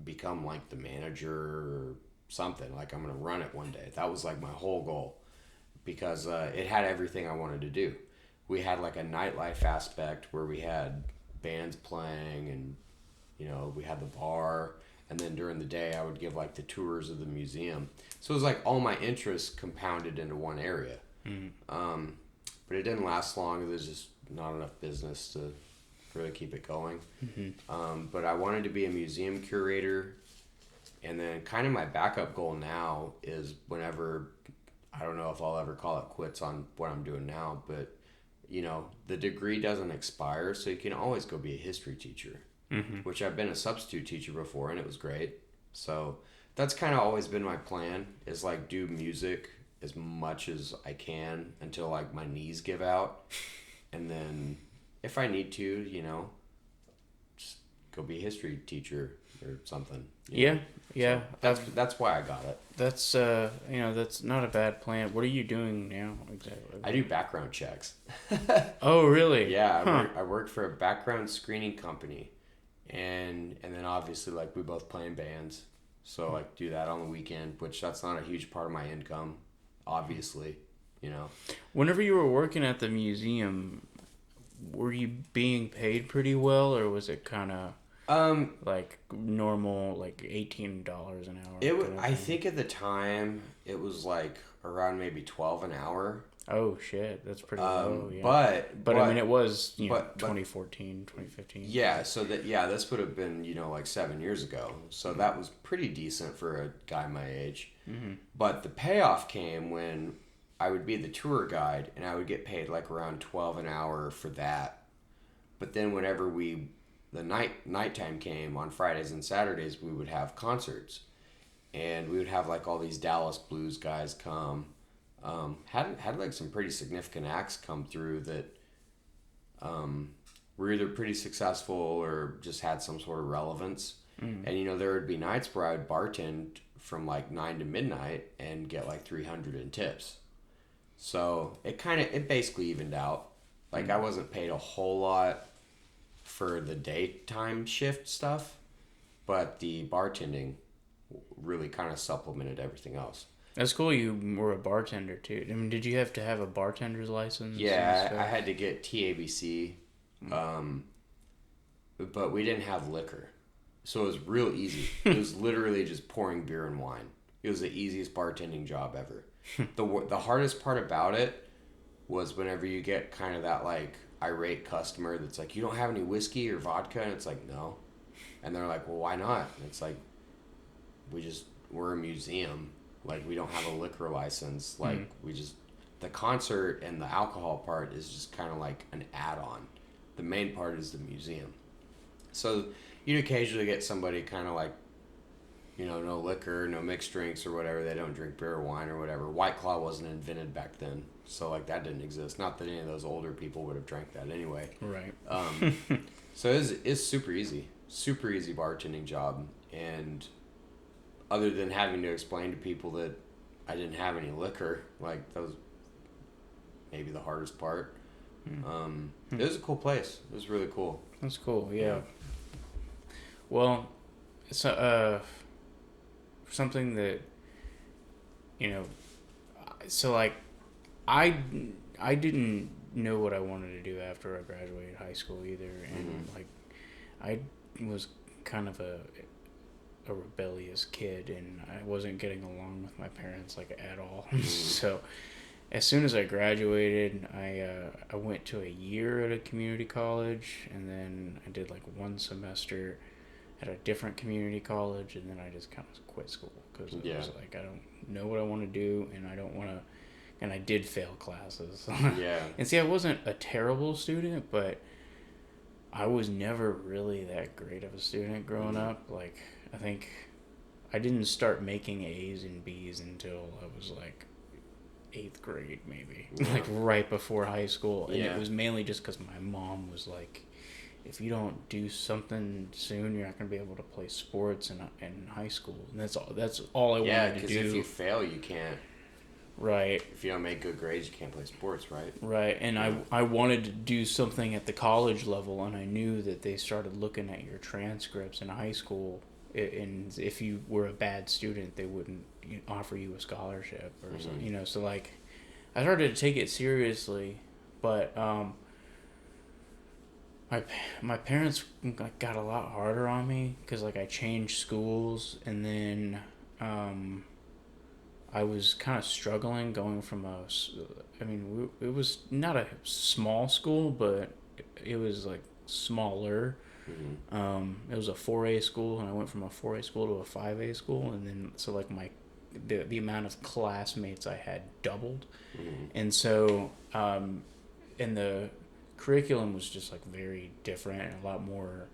become like the manager or something. Like, I'm going to run it one day. That was like my whole goal, because it had everything I wanted to do. We had like a nightlife aspect where we had bands playing, and we had the bar, and then during the day I would give like the tours of the museum. So it was like all my interests compounded into one area. But it didn't last long. There was just not enough business to really keep it going. But I wanted to be a museum curator, and then kind of my backup goal now is whenever, I don't know if I'll ever call it quits on what I'm doing now, but the degree doesn't expire, so you can always go be a history teacher, which I've been a substitute teacher before, and it was great. So that's kind of always been my plan, is like do music as much as I can until like my knees give out, and then if I need to, just go be a history teacher or something. Yeah. So that's why I got it. That's that's not a bad plan. What are you doing now exactly? I do background checks. Oh, really? Yeah, I work for a background screening company, and then obviously like we both play in bands, so like do that on the weekend, which that's not a huge part of my income, obviously. Whenever you were working at the museum, were you being paid pretty well, or was it kind of Like normal, like $18 an hour. I think at the time it was like around maybe 12 an hour. Oh shit, that's pretty low. Yeah. But I mean, it was 2014, 2015. Yeah, so this would have been like 7 years ago. So that was pretty decent for a guy my age. Mm-hmm. But the payoff came when I would be the tour guide and I would get paid like around 12 an hour for that. But then whenever the nighttime came on Fridays and Saturdays, we would have concerts, and we would have like all these Dallas blues guys come. Had like some pretty significant acts come through that were either pretty successful or just had some sort of relevance. Mm. And there would be nights where I would bartend from like 9 to midnight and get like 300 in tips. So it basically evened out. Like I wasn't paid a whole lot for the daytime shift stuff, but the bartending really kind of supplemented everything else. That's cool. You were a bartender too. I mean, did you have to have a bartender's license? Yeah, I had to get TABC, but we didn't have liquor, so it was real easy. It was literally just pouring beer and wine. It was the easiest bartending job ever. The hardest part about it was whenever you get kind of that like irate customer that's like, you don't have any whiskey or vodka, and it's like, no, and they're like, well, why not? And it's like, we're a museum. Like, we don't have a liquor license. Like, the concert and the alcohol part is just kind of like an add-on. The main part is the museum. So you'd occasionally get somebody kind of like, no liquor, no mixed drinks or whatever. They don't drink beer or wine or whatever. White Claw wasn't invented back then. So, like, that didn't exist. Not that any of those older people would have drank that anyway. Right. So it's super easy. Super easy bartending job. And other than having to explain to people that I didn't have any liquor, like, that was maybe the hardest part. It was a cool place. It was really cool. That's cool, yeah. Well, so, something that, so, like, I didn't know what I wanted to do after I graduated high school either, and, like, I was kind of a rebellious kid, and I wasn't getting along with my parents like at all. So as soon as I graduated, I went to a year at a community college, and then I did like one semester at a different community college, and then I just kind of quit school because I was like, I don't know what I want to do, and I don't want to, and I did fail classes. And see, I wasn't a terrible student, but I was never really that great of a student growing up. Like, I think I didn't start making A's and B's until I was like 8th grade, maybe. Like right before high school. And it was mainly just because my mom was like, if you don't do something soon, you're not going to be able to play sports in high school. And that's all I wanted to do. Yeah, because if you fail, you can't. Right. If you don't make good grades, you can't play sports, right? Right, and I wanted to do something at the college level, and I knew that they started looking at your transcripts in high school, and if you were a bad student, they wouldn't offer you a scholarship or something, so, like, I started to take it seriously, but my parents got a lot harder on me, because, like, I changed schools, and then I was kind of struggling going from it was not a small school, but it was like smaller. It was a 4A school, and I went from a 4A school to a 5A school, and then so like the amount of classmates I had doubled, and so and the curriculum was just like very different and a lot more.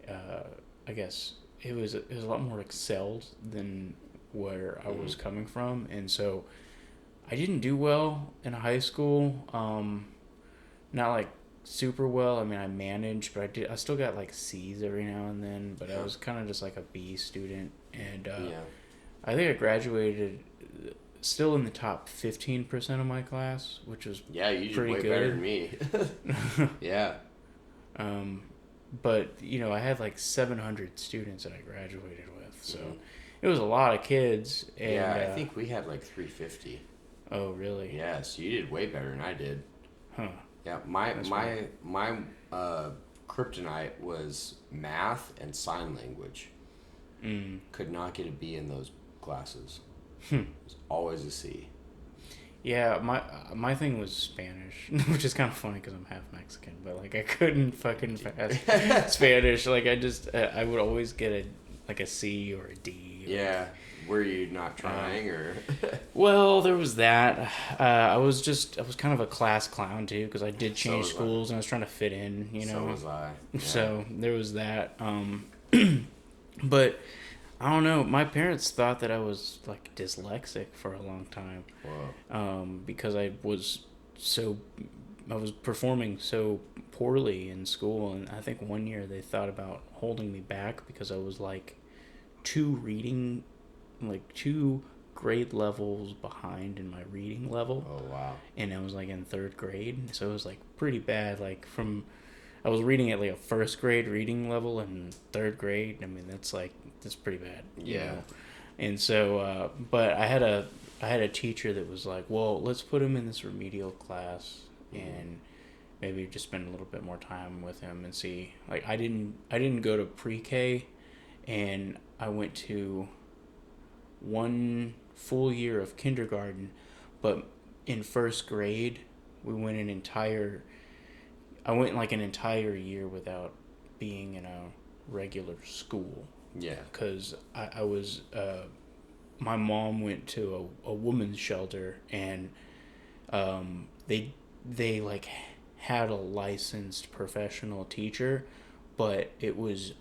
I guess it was a lot more excelled than where I was coming from, and so I didn't do well in high school. Not like super well. I mean, I managed, but I still got like C's every now and then, but I was kind of just like a B student, and I think I graduated still in the top 15% of my class, which was you did pretty way good. Better than me. Yeah. But I had like 700 students that I graduated with, so it was a lot of kids. And, I think we had like 350. Oh, really? Yeah, so you did way better than I did. Huh. Yeah, my kryptonite was math and sign language. Could not get a B in those classes. It was always a C. Yeah, my thing was Spanish, which is kind of funny because I'm half Mexican, but like I couldn't fucking pass Spanish. Like I would always get a C or a D. Yeah, were you not trying or? Well, there was that. I was kind of a class clown too because I did change schools and I was trying to fit in. You know. So was I. Yeah. So there was that. But I don't know. My parents thought that I was like dyslexic for a long time. Whoa. Because I was performing so poorly in school, and I think one year they thought about holding me back because I was like two grade levels behind in my reading level. Oh wow. And I was like in third grade, so it was like pretty bad. I was reading at like a first grade reading level in third grade. I mean, that's pretty bad. You know? And so, but I had a teacher that was like, well, let's put him in this remedial class and maybe just spend a little bit more time with him and see. Like, I didn't go to pre-K, and I went to one full year of kindergarten, but in first grade, I went like an entire year without being in a regular school. Yeah. Because I was, my mom went to a women's shelter, and they like had a licensed professional teacher, but it was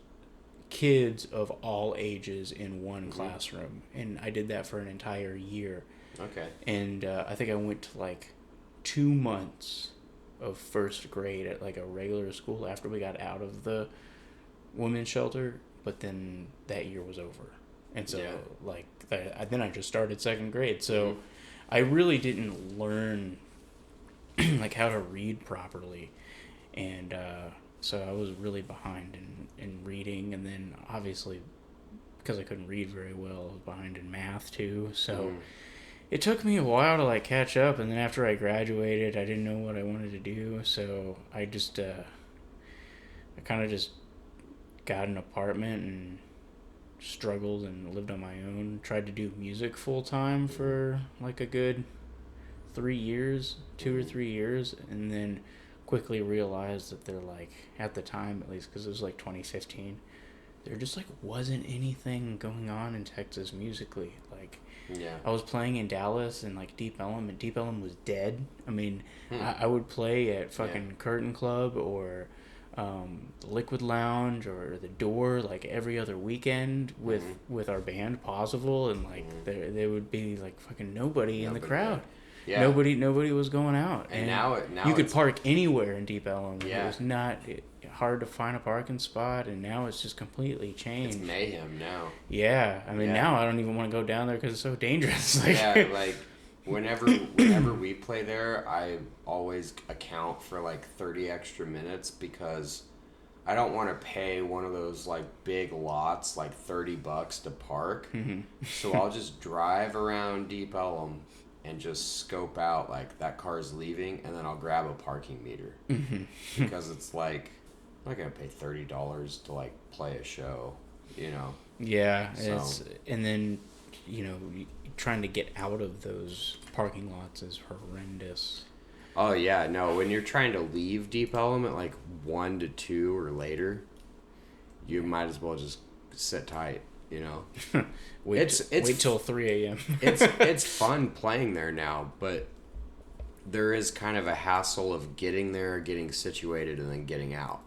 kids of all ages in one classroom, and I did that for an entire year. Okay. And I think I went to like 2 months of first grade at like a regular school after we got out of the women's shelter, but then that year was over, and so then I just started second grade, so I really didn't learn like how to read properly, and so I was really behind in reading, and then obviously because I couldn't read very well, I was behind in math too, so it took me a while to like catch up, and then after I graduated, I didn't know what I wanted to do, so I just I kind of just got an apartment and struggled and lived on my own. Tried to do music full time for like a good 2 or 3 years, and then quickly realized that they're like, at the time at least, because it was like 2015, there just like wasn't anything going on in Texas musically. Like, I was playing in Dallas and like Deep Ellum, and Deep Ellum was dead. I mean, I would play at fucking Curtain Club or Liquid Lounge or The Door like every other weekend with our band Possible, and like there would be like fucking nobody in the crowd. Yeah. Nobody was going out. And now you could park anywhere in Deep Ellum. Yeah. It was not hard to find a parking spot, and now it's just completely changed. It's mayhem now. Yeah. I mean, now I don't even want to go down there because it's so dangerous. Like whenever we play there, I always account for like 30 extra minutes because I don't want to pay one of those like big lots like $30 to park. So I'll just drive around Deep Ellum and just scope out like that car's leaving, and then I'll grab a parking meter because it's like I'm not gonna pay $30 to like play a show, you know. Yeah, so. And then trying to get out of those parking lots is horrendous. Oh yeah, no. When you're trying to leave Deep Ellum at like 1 to 2 or later, you might as well just sit tight. You know, wait till 3 a.m. it's fun playing there now, but there is kind of a hassle of getting there, getting situated, and then getting out.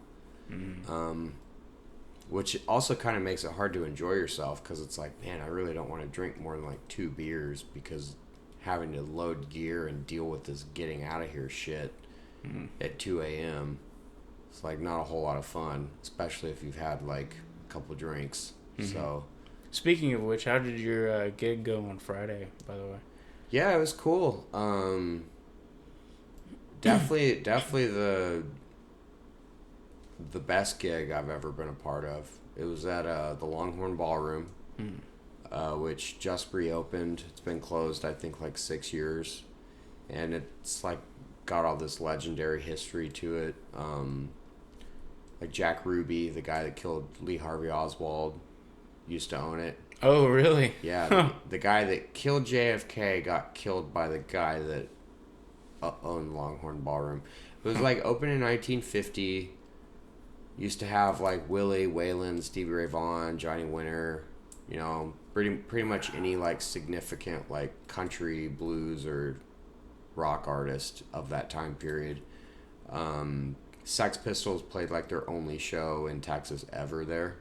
Which also kind of makes it hard to enjoy yourself because it's like, man, I really don't want to drink more than like 2 beers because having to load gear and deal with this getting out of here shit at 2 a.m. It's like not a whole lot of fun, especially if you've had like a couple drinks. So, speaking of which, how did your gig go on Friday, by the way? Yeah, it was cool. Definitely the best gig I've ever been a part of. It was at the Longhorn Ballroom, which just reopened. It's been closed, I think, like 6 years, and it's like got all this legendary history to it. Like Jack Ruby, the guy that killed Lee Harvey Oswald, used to own it. Oh, really? Yeah, the guy that killed JFK got killed by the guy that owned Longhorn Ballroom. It was like opened in 1950. Used to have like Willie Whalen, Stevie Ray Vaughan, Johnny Winter, you know, pretty much any like significant like country, blues, or rock artist of that time period. Sex Pistols played like their only show in Texas ever there.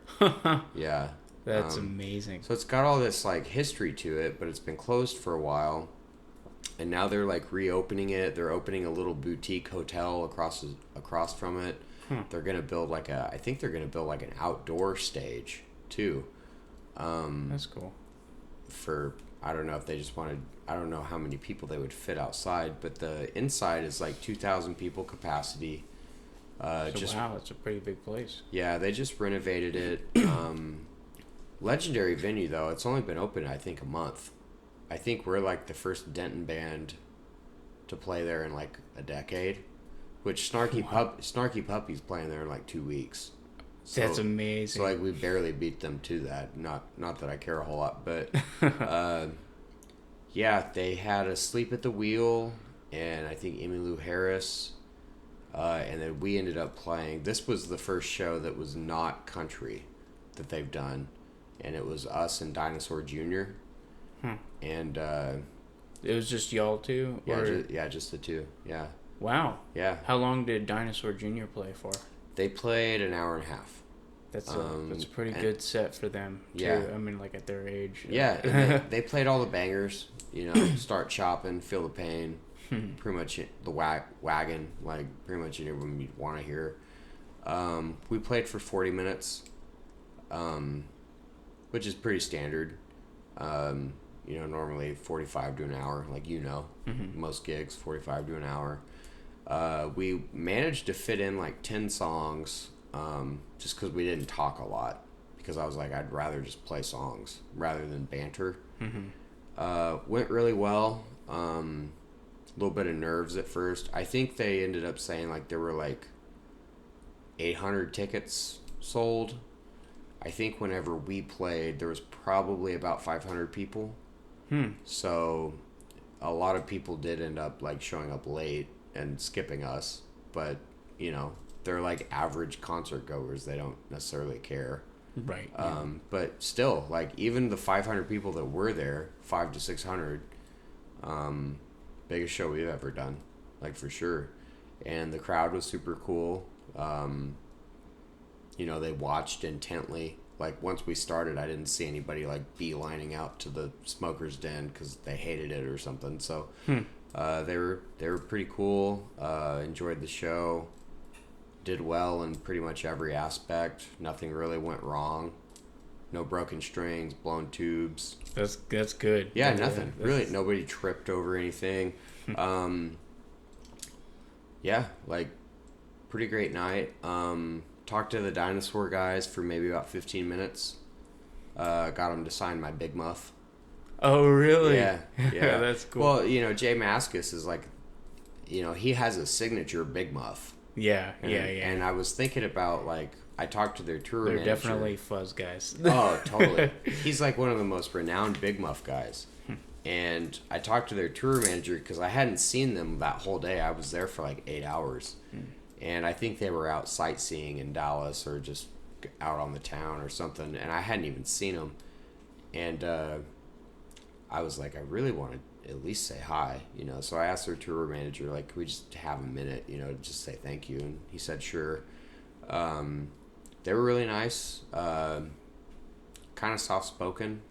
Yeah. That's amazing. So it's got all this like history to it, but it's been closed for a while. And now they're like reopening it. They're opening a little boutique hotel across from it. They're gonna build I think they're gonna build like an outdoor stage too. That's cool. I don't know if they just wanted. I don't know how many people they would fit outside, but the inside is like 2,000 people capacity. Wow, it's a pretty big place. Yeah, they just renovated it. Legendary venue though. It's only been open I think a month. I think we're like the first Denton band to play there in like a decade. Which Snarky Puppy's playing there in like 2 weeks. So, that's amazing. So like we barely beat them to that. Not that I care a whole lot, but yeah, they had a Sleep at the Wheel, and I think Emmylou Harris, and then we ended up playing. This was the first show that was not country that they've done, and it was us and Dinosaur Jr. And it was just y'all two? Yeah, just the two. Yeah. Wow. Yeah. How long did Dinosaur Jr. play for? They played an hour and a half. That's a pretty good set for them, too. Yeah. I mean, like, at their age. Yeah. They played all the bangers, you know, Start Chopping, Feel the Pain, pretty much the wagon, like, pretty much anyone you'd want to hear. We played for 40 minutes, which is pretty standard. You know, normally 45 to an hour, like most gigs, 45 to an hour. We managed to fit in like 10 songs, just because we didn't talk a lot, because I was like, I'd rather just play songs rather than banter. Went really well. A little bit of nerves at first. I think they ended up saying like there were like 800 tickets sold. I think whenever we played, there was probably about 500 people. So a lot of people did end up like showing up late and skipping us, but you know, they're like average concert goers. They don't necessarily care. Right. But still, like even the 500 people that were there, 500 to 600, biggest show we've ever done, like for sure. And the crowd was super cool. You know, they watched intently. Like once we started, I didn't see anybody like beelining out to the smoker's den because they hated it or something. So they were pretty cool. Enjoyed the show. Did well in pretty much every aspect. Nothing really went wrong. No broken strings, blown tubes. That's good. Yeah, nothing. Really, nobody tripped over anything. Yeah, like pretty great night. Talked to the Dinosaur guys for maybe about 15 minutes. Got them to sign my Big Muff. Oh, really? Yeah. That's cool. Well, you know, Jay Mascis is like, you know, he has a signature Big Muff. Yeah. And I was thinking about, like, I talked to their tour They're manager. definitely fuzz guys. Oh, totally. He's like one of the most renowned Big Muff guys. And I talked to their tour manager because I hadn't seen them that whole day. I was there for like 8 hours. And I think they were out sightseeing in Dallas or just out on the town or something. And I hadn't even seen them. And I was like, I really want to at least say hi, you know. So I asked their tour manager, like, could we just have a minute, you know, to just say thank you? And he said, sure. They were really nice, kind of soft-spoken,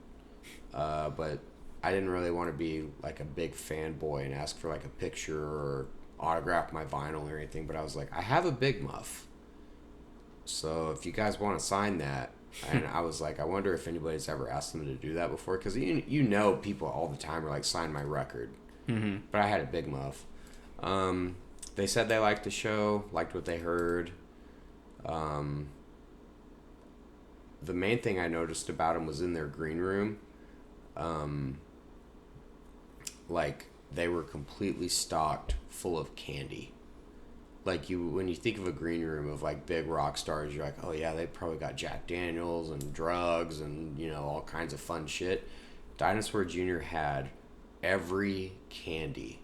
but I didn't really want to be like a big fanboy and ask for like a picture or autograph my vinyl or anything, but I was like, I have a Big Muff, so if you guys want to sign that. And I was like, I wonder if anybody's ever asked them to do that before, because you know people all the time are like, sign my record. But I had a Big Muff. They said they liked the show, liked what they heard. The main thing I noticed about them was in their green room. Like, they were completely stocked full of candy. like when you think of a green room of like big rock stars, you're like, oh yeah, they probably got Jack Daniels and drugs and all kinds of fun shit. Dinosaur Jr. had every candy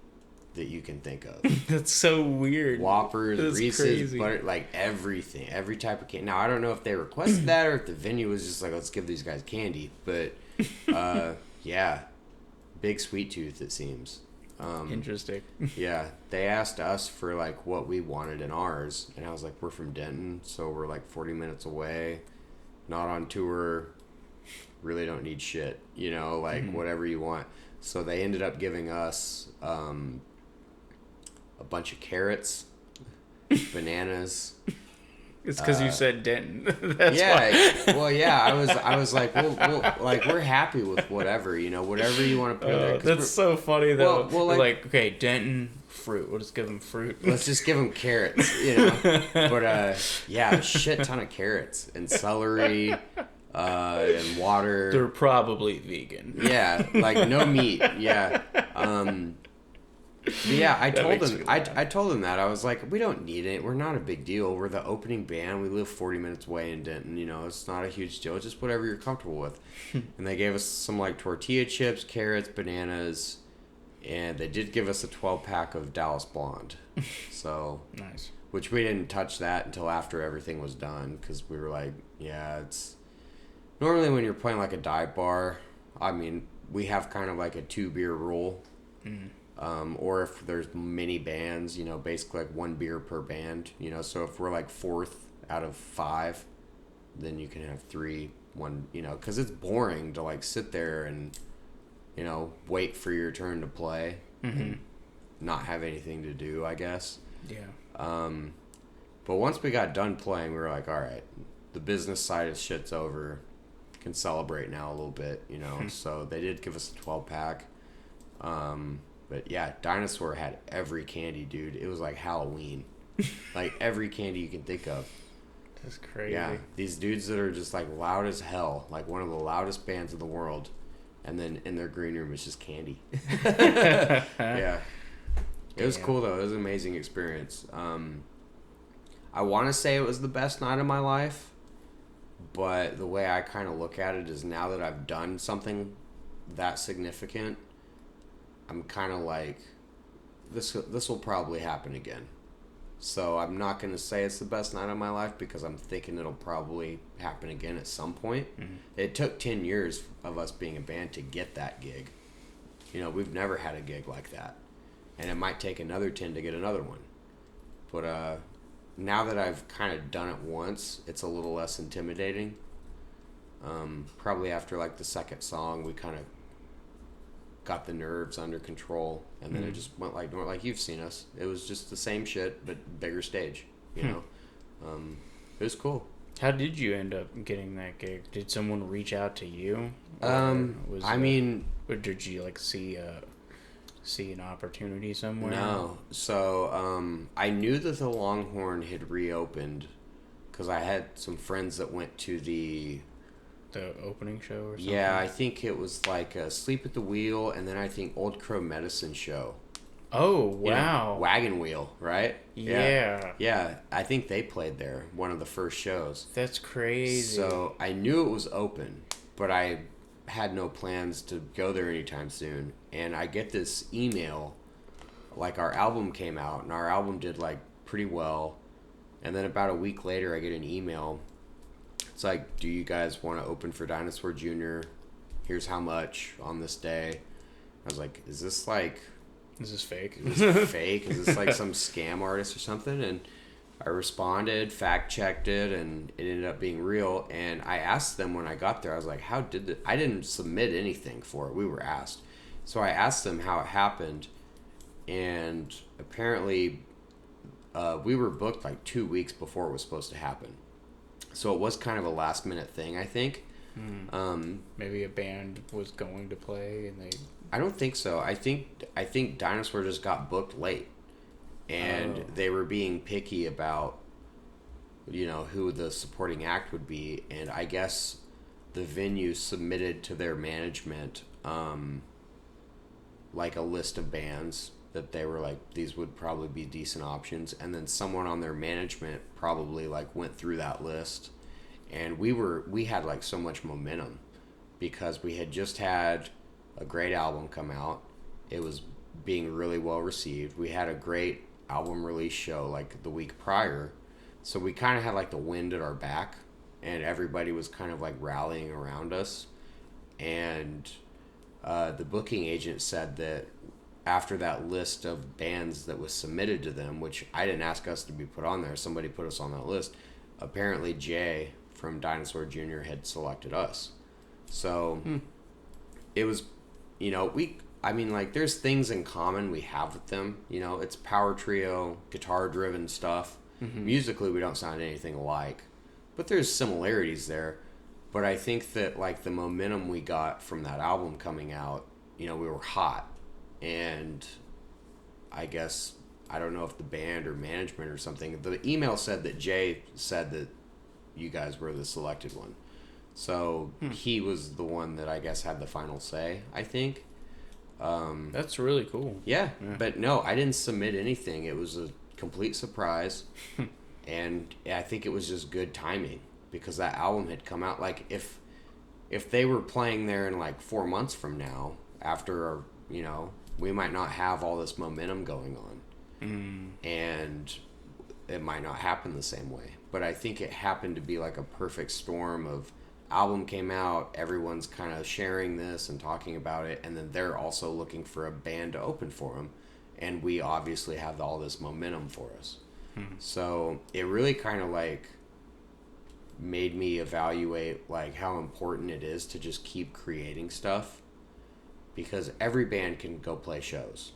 that you can think of. That's so weird. Whoppers, that's Reese's, crazy. Butter, like everything, every type of candy. Now I don't know if they requested that or if the venue was just like, let's give these guys candy, but yeah, big sweet tooth it seems. Interesting. Yeah, they asked us for like what we wanted in ours, and I was like, we're from Denton, so we're like 40 minutes away, not on tour, really don't need shit, like whatever you want. So they ended up giving us a bunch of carrots, bananas. It's because you said Denton. That's yeah, why. Well, yeah. I was like, we'll like we're happy with whatever, whatever you want to put in there. That's so funny though. Well, like, okay, Denton fruit. We'll just give them fruit. Let's just give them carrots, But yeah, a shit ton of carrots and celery. And water. They're probably vegan. Yeah, like no meat. Yeah. Yeah, I told them. I told them that I was like, we don't need it. We're not a big deal. We're the opening band. We live 40 minutes away in Denton. It's not a huge deal. Just whatever you're comfortable with. And they gave us some like tortilla chips, carrots, bananas, and they did give us a 12-pack of Dallas Blonde. So nice. Which we didn't touch that until after everything was done because we were like, yeah, it's normally when you're playing like a dive bar. I mean, we have kind of like a 2-beer rule. Mm. Or if there's many bands, basically like 1 beer per band, so if we're like 4th out of 5, then you can have 3, 1, because it's boring to like sit there and, wait for your turn to play and not have anything to do, I guess. Yeah. But once we got done playing, we were like, all right, the business side of shit's over. Can celebrate now a little bit, So they did give us a 12-pack. But yeah, Dinosaur had every candy, dude. It was like Halloween. Like every candy you can think of. That's crazy. Yeah, these dudes that are just like loud as hell, like one of the loudest bands in the world, and then in their green room is just candy. Yeah. It was cool though. It was an amazing experience. I want to say it was the best night of my life, but the way I kind of look at it is now that I've done something that significant, I'm kind of like, this will probably happen again. So I'm not going to say it's the best night of my life because I'm thinking it'll probably happen again at some point. Mm-hmm. It took 10 years of us being a band to get that gig. We've never had a gig like that. And it might take another 10 to get another one. But now that I've kind of done it once, it's a little less intimidating. Probably after like the second song, we kind of got the nerves under control, and then it just went like you've seen us. It was just the same shit but bigger stage, It was cool. How did you end up getting that gig? Did someone reach out to you? Or did you like see an opportunity somewhere? No. So I knew that the Longhorn had reopened because I had some friends that went to the opening show or something? Yeah, I think it was like a Sleep at the Wheel, and then I think Old Crow Medicine show. Oh, wow. Wagon Wheel, right? Yeah. Yeah, I think they played there, one of the first shows. That's crazy. So I knew it was open, but I had no plans to go there anytime soon. And I get this email, like our album came out, and our album did like pretty well. And then about a week later, I get an email. It's like, do you guys want to open for Dinosaur Jr.? Here's how much on this day. I was like, is this fake? Is this fake? Is this like some scam artist or something? And I responded, fact checked it, and it ended up being real. And I asked them when I got there, I was like, how did it? I didn't submit anything for it. We were asked. So I asked them how it happened. And apparently we were booked like 2 weeks before it was supposed to happen. So it was kind of a last minute thing, I think. Maybe a band was going to play and they... I don't think so. I think Dinosaur just got booked late. And they were being picky about, who the supporting act would be. And I guess the venue submitted to their management like a list of bands. that they were like, these would probably be decent options. And then someone on their management probably like went through that list, and we had like so much momentum because we had just had a great album come out. It was being really well received. We had a great album release show like the week prior. So we kind of had like the wind at our back, and everybody was kind of like rallying around us. And the booking agent said that after that list of bands that was submitted to them, which I didn't ask us to be put on there, somebody put us on that list. Apparently, Jay from Dinosaur Jr. had selected us. So it was, I mean, like, there's things in common we have with them. It's power trio, guitar driven stuff. Musically, we don't sound anything alike, but there's similarities there. But I think that, like, the momentum we got from that album coming out, we were hot. And I guess, I don't know if the band or management or something, the email said that Jay said that you guys were the selected one. So he was the one that I guess had the final say, I think. That's really cool. Yeah, but no, I didn't submit anything. It was a complete surprise. And I think it was just good timing because that album had come out. Like, if they were playing there in like 4 months from now, after, we might not have all this momentum going on. And it might not happen the same way. But I think it happened to be like a perfect storm of album came out, everyone's kind of sharing this and talking about it, and then they're also looking for a band to open for them, and we obviously have all this momentum for us. So it really kind of like made me evaluate like how important it is to just keep creating stuff, because every band can go play shows.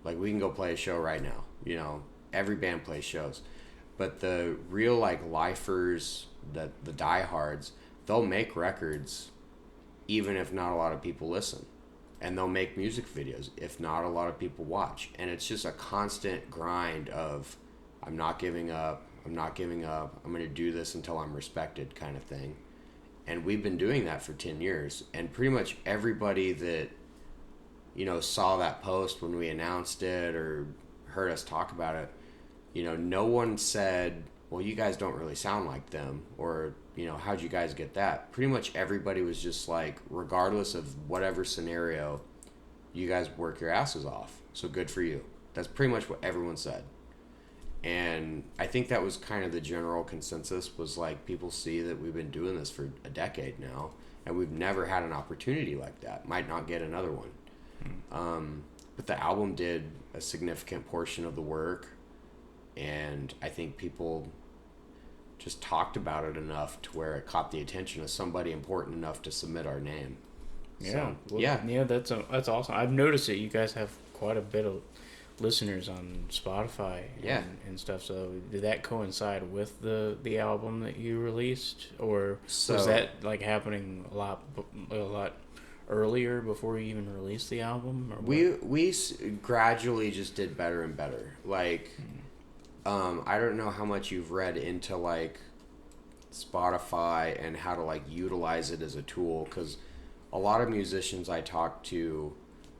Like, we can go play a show right now, every band plays shows, but the real like lifers, the diehards, they'll make records even if not a lot of people listen. And they'll make music videos if not a lot of people watch. And it's just a constant grind of, I'm not giving up, I'm going to do this until I'm respected kind of thing. And we've been doing that for 10 years. And pretty much everybody that, saw that post when we announced it or heard us talk about it, no one said, well, you guys don't really sound like them, or, how'd you guys get that? Pretty much everybody was just like, regardless of whatever scenario, you guys work your asses off, so good for you. That's pretty much what everyone said. And I think that was kind of the general consensus, was like, people see that we've been doing this for a decade now, and we've never had an opportunity like that. Might not get another one. But the album did a significant portion of the work, and I think people just talked about it enough to where it caught the attention of somebody important enough to submit our name. Yeah, So, well, yeah, that's awesome. I've noticed that you guys have quite a bit of listeners on Spotify and stuff. So did that coincide with the album that you released, or was that like happening a lot earlier before you even released the album? Or we gradually just did better and better. Like, I don't know how much you've read into like Spotify and how to like utilize it as a tool, because a lot of musicians I talk to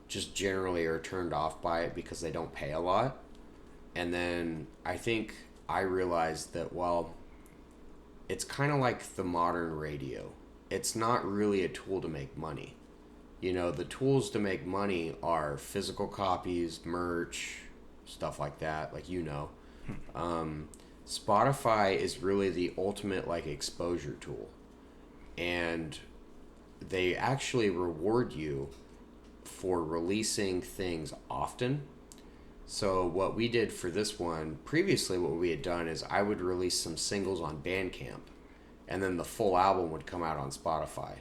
just generally are turned off by it because they don't pay a lot. And then I think I realized that, well, it's kind of like the modern radio. It's not really a tool to make money. The tools to make money are physical copies, merch, stuff like that, like, Spotify is really the ultimate like exposure tool, and they actually reward you for releasing things often. So what we did for this one, previously what we had done is I would release some singles on Bandcamp, and then the full album would come out on Spotify.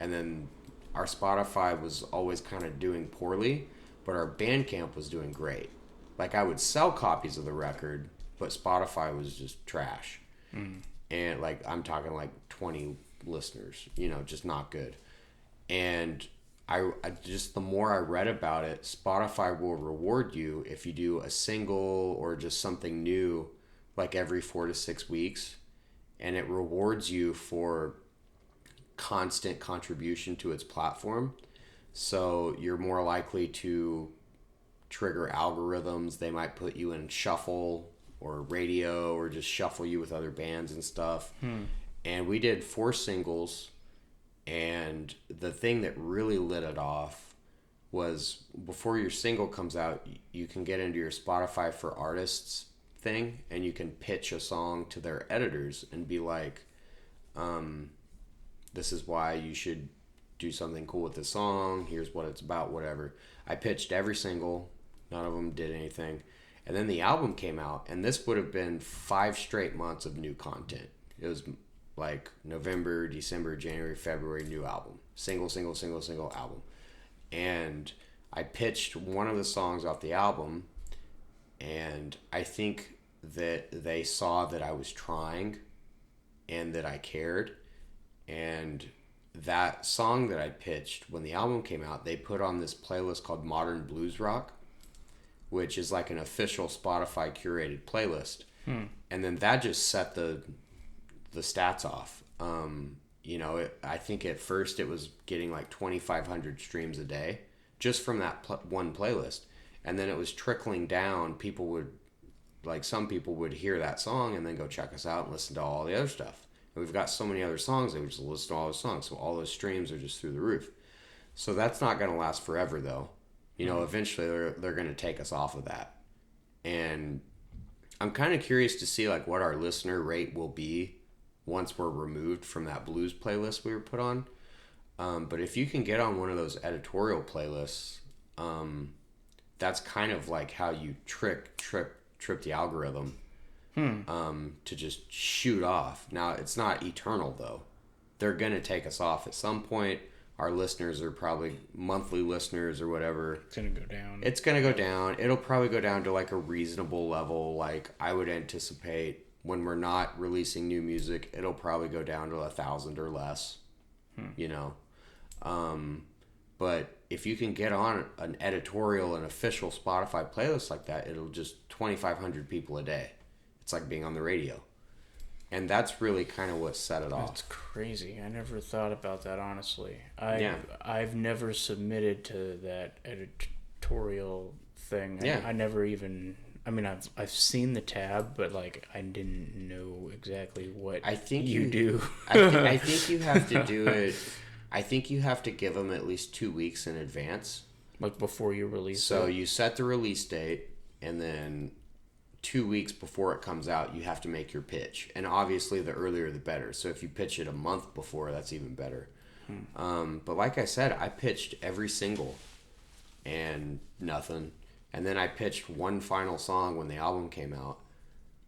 And then our Spotify was always kind of doing poorly, but our Bandcamp was doing great. Like, I would sell copies of the record, but Spotify was just trash. And like, I'm talking like 20 listeners, just not good. And I just, the more I read about it, Spotify will reward you if you do a single or just something new, like every 4 to 6 weeks. And it rewards you for constant contribution to its platform. So you're more likely to trigger algorithms. They might put you in shuffle or radio or just shuffle you with other bands and stuff. And we did 4 singles, and the thing that really lit it off was before your single comes out, you can get into your Spotify for Artists thing, and you can pitch a song to their editors and be like, this is why you should do something cool with this song, here's what it's about, whatever. I pitched every single, none of them did anything. And then the album came out, and this would have been 5 straight months of new content. It was like November, December, January, February, new album. Single album. And I pitched one of the songs off the album, and I think that they saw that I was trying and that I cared. And that song that I pitched, when the album came out, they put on this playlist called Modern Blues Rock, which is like an official Spotify curated playlist. And then that just set the stats off. I think at first it was getting like 2,500 streams a day just from that one playlist. And then it was trickling down. Some people would hear that song and then go check us out and listen to all the other stuff. And we've got so many other songs, they would just listen to all those songs. So all those streams are just through the roof. So that's not going to last forever, though. Eventually they're going to take us off of that. And I'm kind of curious to see like what our listener rate will be once we're removed from that blues playlist we were put on. But if you can get on one of those editorial playlists, that's kind of like how you trip the algorithm to just shoot off. Now, it's not eternal, though. They're going to take us off at some point. Our listeners are probably monthly listeners or whatever. It's going to go down. It's going to go down. It'll probably go down to like a reasonable level. Like I would anticipate when we're not releasing new music, it'll probably go down to 1,000 or less, But if you can get on an editorial and official Spotify playlist like that, it'll just 2,500 people a day. It's like being on the radio. And that's really kind of what set it off. That's crazy. I never thought about that, honestly. I've never submitted to that editorial thing. Yeah. I never even... I've seen the tab, but like I didn't know exactly what you do. I think you have to do it. I think you have to give them at least 2 weeks in advance, like before you release. So you set the release date, and then 2 weeks before it comes out, you have to make your pitch. And obviously, the earlier the better. So if you pitch it a month before, that's even better. But like I said, I pitched every single, and nothing. And then I pitched one final song when the album came out.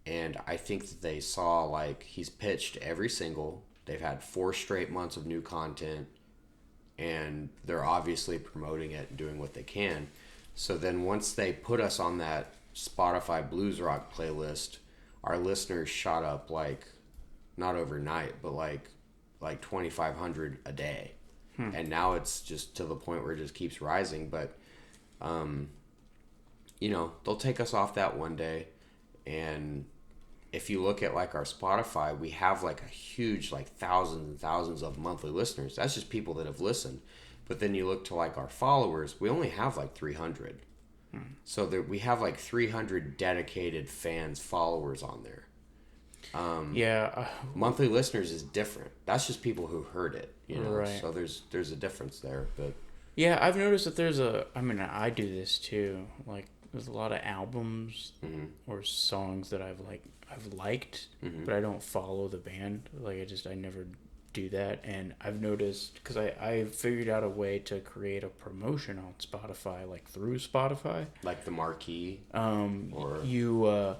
And I think that they saw, like, he's pitched every single. They've had 4 straight months of new content. And they're obviously promoting it and doing what they can. So then once they put us on that Spotify Blues Rock playlist, our listeners shot up, like, not overnight, but like 2,500 a day. And now it's just to the point where it just keeps rising. But... they'll take us off that one day. And if you look at like our Spotify, we have like a huge, like thousands and thousands of monthly listeners. That's just people that have listened. But then you look to like our followers, we only have like 300. So we have like 300 dedicated fans, followers on there. Monthly listeners is different. That's just people who heard it, Right. So there's a difference there. But yeah, I've noticed that I do this too. Like, there's a lot of albums or songs that I've liked, but I don't follow the band. Like, I never do that. And I've noticed, because I figured out a way to create a promotion on Spotify, like through Spotify. Like the marquee? No,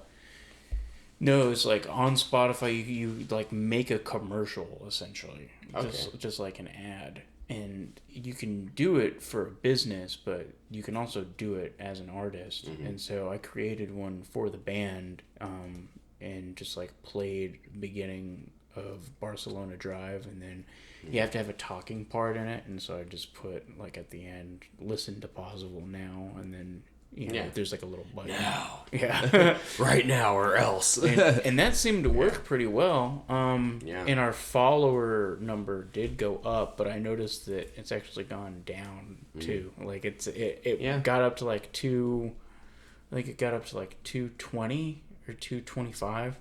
it's like on Spotify, you like make a commercial, essentially. Okay. Just like an ad. And you can do it for a business, but you can also do it as an artist. And so I created one for the band, and just like played the beginning of Barcelona Drive, and then you have to have a talking part in it. And so I just put like at the end, listen to Possible Now, and then There's like a little button. Now. Yeah. Right now or else. and that seemed to work pretty well. And our follower number did go up, but I noticed that it's actually gone down too. Like it got up to like I think it got up to like 220 or 225,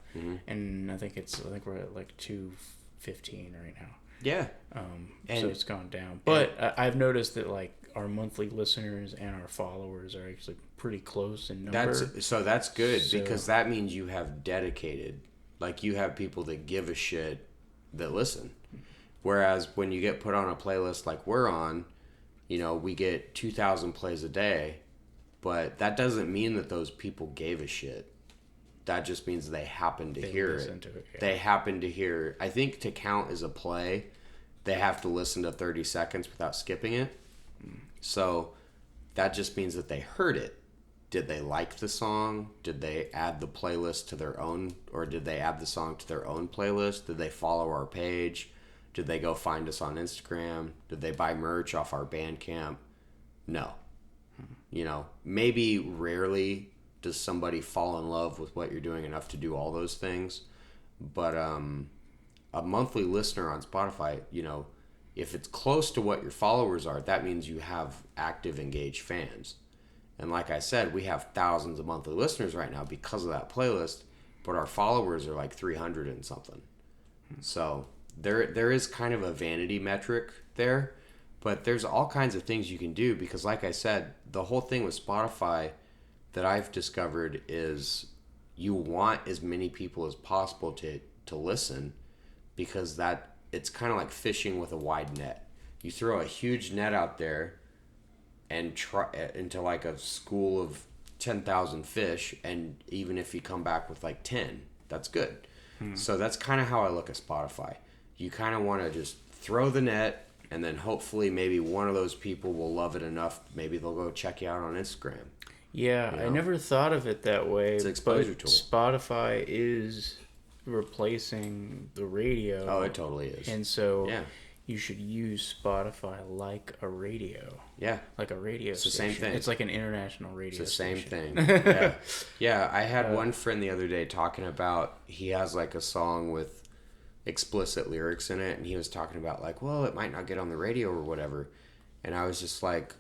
and I think we're at like 215 right now. Yeah. So it's gone down. But I've noticed that like our monthly listeners and our followers are actually pretty close in number. That's good because that means you have dedicated, like you have people that give a shit that listen. Whereas when you get put on a playlist like we're on, we get 2,000 plays a day, but that doesn't mean that those people gave a shit. That just means they happen to hear it. They happen to hear. I think to count as a play, they have to listen to 30 seconds without skipping it. So that just means that they heard it. Did they like the song? Did they add the playlist to their own, or did they add the song to their own playlist? Did they follow our page? Did they go find us on Instagram? Did they buy merch off our Bandcamp? No. Maybe rarely does somebody fall in love with what you're doing enough to do all those things. But a monthly listener on Spotify, if it's close to what your followers are, that means you have active, engaged fans. And like I said, we have thousands of monthly listeners right now because of that playlist, but our followers are like 300 and something. So there is kind of a vanity metric there, but there's all kinds of things you can do because like I said, the whole thing with Spotify that I've discovered is you want as many people as possible to listen because that it's kind of like fishing with a wide net. You throw a huge net out there and try into like a school of 10,000 fish, and even if you come back with like 10, that's good. So that's kind of how I look at Spotify. You kind of want to just throw the net, and then hopefully maybe one of those people will love it enough. Maybe they'll go check you out on Instagram. Yeah, I never thought of it that way. It's an exposure tool. Spotify is replacing the radio. Oh, it totally is. And so you should use Spotify like a radio. Yeah. Like a radio station. It's the same thing. It's like an international radio station. It's the same thing. Yeah. Yeah, I had one friend the other day talking about, he has like a song with explicit lyrics in it, and he was talking about like, well, it might not get on the radio or whatever. And I was just like,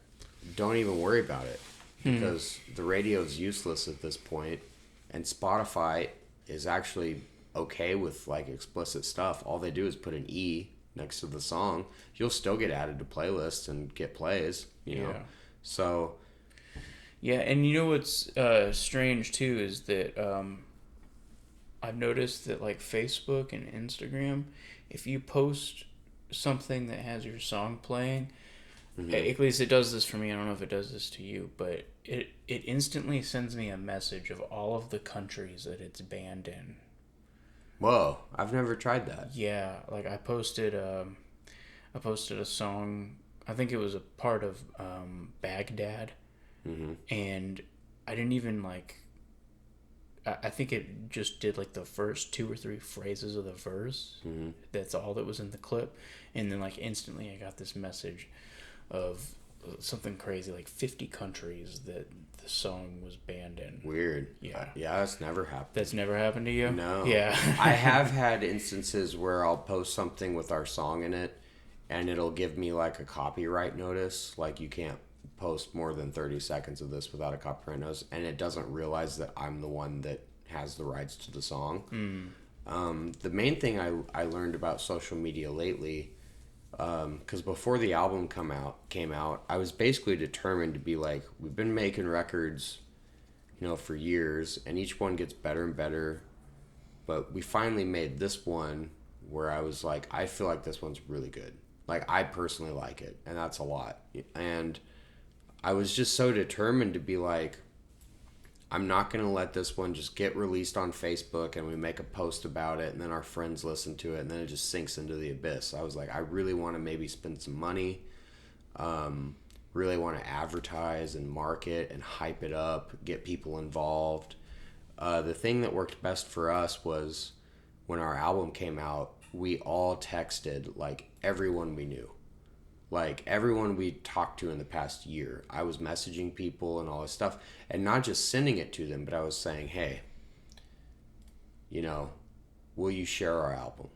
don't even worry about it. Because the radio is useless at this point, and Spotify is actually okay with like explicit stuff. All they do is put an E next to the song. You'll still get added to playlists and get plays, you know. So yeah, and you know what's strange too is that I've noticed that like Facebook and Instagram, if you post something that has your song playing, at least it does this for me. I don't know if it does this to you, but it instantly sends me a message of all of the countries that it's banned in. Whoa, I've never tried that. Yeah, like I posted a song. I think it was a part of Baghdad, and I didn't even like. I think it just did like the first 2 or 3 phrases of the verse. That's all that was in the clip, and then like instantly I got this message of something crazy, like 50 countries that the song was banned in. Weird. Yeah. Yeah, that's never happened. That's never happened to you? No. Yeah. I have had instances where I'll post something with our song in it, and it'll give me like a copyright notice, like you can't post more than 30 seconds of this without a copyright notice, and it doesn't realize that I'm the one that has the rights to the song. The main thing I learned about social media lately, because before the album came out, I was basically determined to be like, we've been making records, for years, and each one gets better and better, but we finally made this one where I was like, I feel like this one's really good. Like, I personally like it, and that's a lot. And I was just so determined to be like, I'm not going to let this one just get released on Facebook and we make a post about it and then our friends listen to it and then it just sinks into the abyss. I was like, I really want to maybe spend some money, really want to advertise and market and hype it up, get people involved. The thing that worked best for us was when our album came out, we all texted like everyone we knew. Like everyone we talked to in the past year, I was messaging people and all this stuff, and not just sending it to them, but I was saying, hey, you know, will you share our album?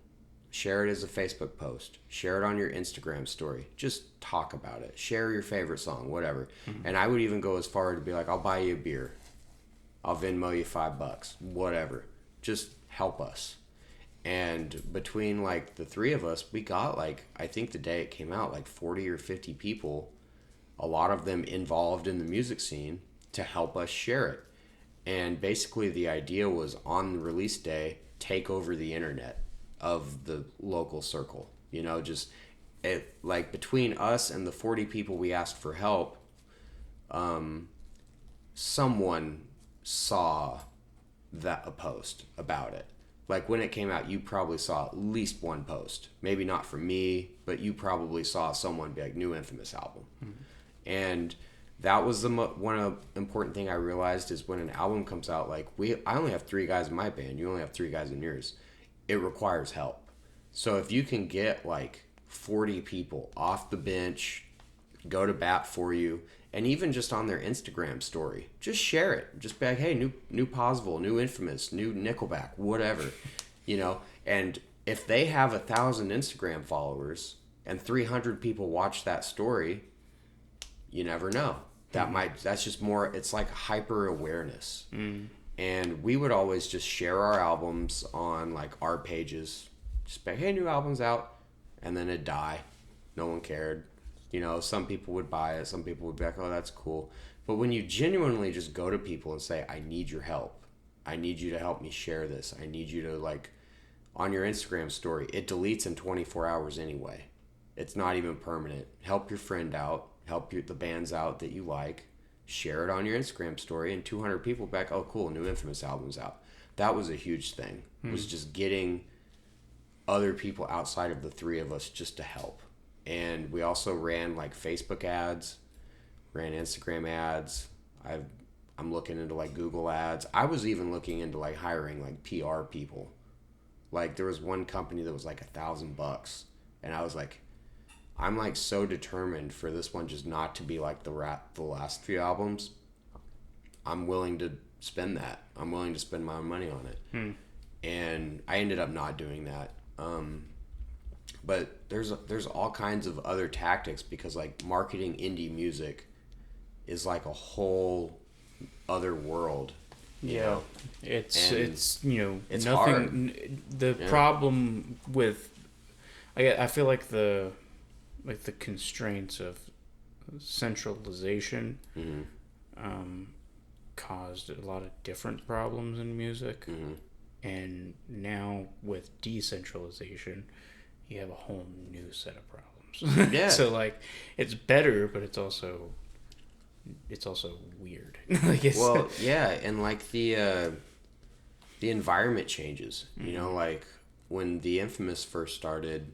Share it as a Facebook post. Share it on your Instagram story. Just talk about it. Share your favorite song, whatever. Mm-hmm. And I would even go as far to be like, I'll buy you a beer. I'll Venmo you $5, whatever. Just help us. And between like the three of us, we got like, I think the day it came out, like 40 or 50 people, a lot of them involved in the music scene, to help us share it. And basically the idea was on the release day, take over the internet of the local circle. You know, just it, like between us and the 40 people we asked for help, someone saw a post about it. Like when it came out, you probably saw at least one post. Maybe not from me, but you probably saw someone be like, new Infamous album. Mm-hmm. And that was the one important thing I realized is when an album comes out, like I only have 3 guys in my band. You only have 3 guys in yours. It requires help. So if you can get like 40 people off the bench, go to bat for you, and even just on their Instagram story, just share it. Just be like, hey, new Posville, new Infamous, new Nickelback, whatever, you know. And if they have 1,000 Instagram followers and 300 people watch that story, you never know. That's just more, it's like hyper awareness. Mm. And we would always just share our albums on like our pages, just be like, hey, new album's out, and then it'd die. No one cared. You know, some people would buy it, some people would be like, oh, that's cool. But when you genuinely just go to people and say, I need your help. I need you to help me share this. I need you to, like, on your Instagram story, it deletes in 24 hours anyway. It's not even permanent. Help your friend out. Help the bands out that you like. Share it on your Instagram story, and 200 people back, oh, cool, new Infamous album's out. That was a huge thing. Was just getting other people outside of the 3 of us just to help. And we also ran like Facebook ads, ran Instagram ads. I'm looking into like Google ads. I was even looking into like hiring like PR people. Like there was one company that was like $1,000, and I was like, I'm like so determined for this one just not to be like the last few albums. I'm willing to spend that. I'm willing to spend my own money on it. And I ended up not doing that. But there's all kinds of other tactics, because like marketing indie music is like a whole other world. Yeah, it's you know, it's nothing. Hard. The problem with I feel like the constraints of centralization caused a lot of different problems in music, and now with decentralization, you have a whole new set of problems. Yeah. So like, it's better, but it's also weird. Well, yeah, and like the environment changes. You know, like when the Infamous first started,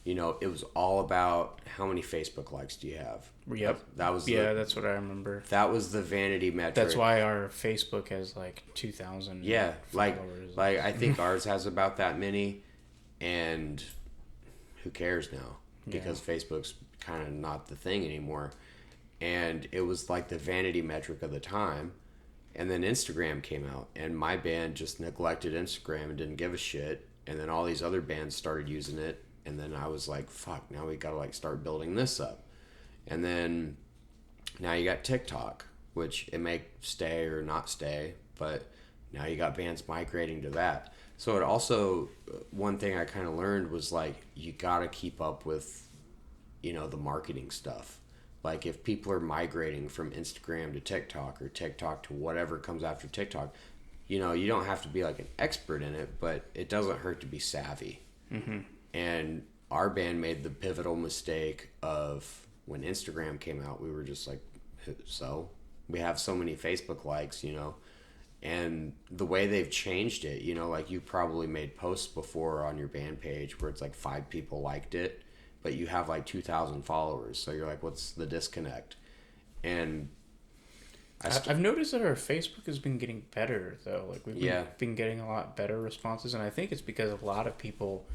you know, it was all about how many Facebook likes do you have. Yep. That was that's what I remember. That was the vanity metric. That's why our Facebook has like 2,000. Yeah, followers. like I think ours has about that many, and who cares now? Because Facebook's kind of not the thing anymore. And it was like the vanity metric of the time. And then Instagram came out, and my band just neglected Instagram and didn't give a shit. And then all these other bands started using it. And then I was like, fuck, now we gotta like start building this up. And then now you got TikTok, which it may stay or not stay, but now you got bands migrating to that. So it also, one thing I kind of learned was like, you gotta keep up with, you know, the marketing stuff. Like if people are migrating from Instagram to TikTok or TikTok to whatever comes after TikTok, you know, you don't have to be like an expert in it, but it doesn't hurt to be savvy. Mm-hmm. And our band made the pivotal mistake of when Instagram came out, we were just like, so we have so many Facebook likes, you know, and the way they've changed it, you know, like you probably made posts before on your band page where it's like 5 people liked it, but you have like 2,000 followers. So you're like, what's the disconnect? And I've noticed that our Facebook has been getting better though. Like we've been getting a lot better responses, and I think it's because a lot of people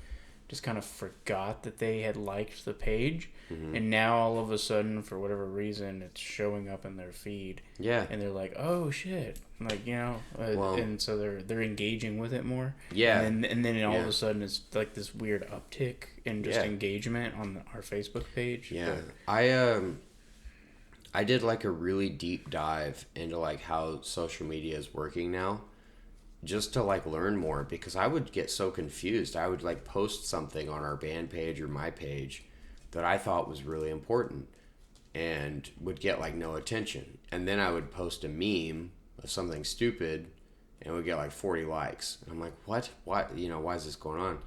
just kind of forgot that they had liked the page, Mm-hmm. and now all of a sudden, for whatever reason, it's showing up in their feed. Yeah. And they're like, "Oh shit!" Like, Well, and so they're engaging with it more. yeah. And then all Yeah. of a sudden, it's like this weird uptick in just Yeah. engagement on our Facebook page. Yeah. But, I did like a really deep dive into like how social media is working now, just to like learn more, because I would get so confused. I would like post something on our band page or my page that I thought was really important and would get like no attention. And then I would post a meme of something stupid and would get like 40 likes. And I'm like, what? What? Why is this going on?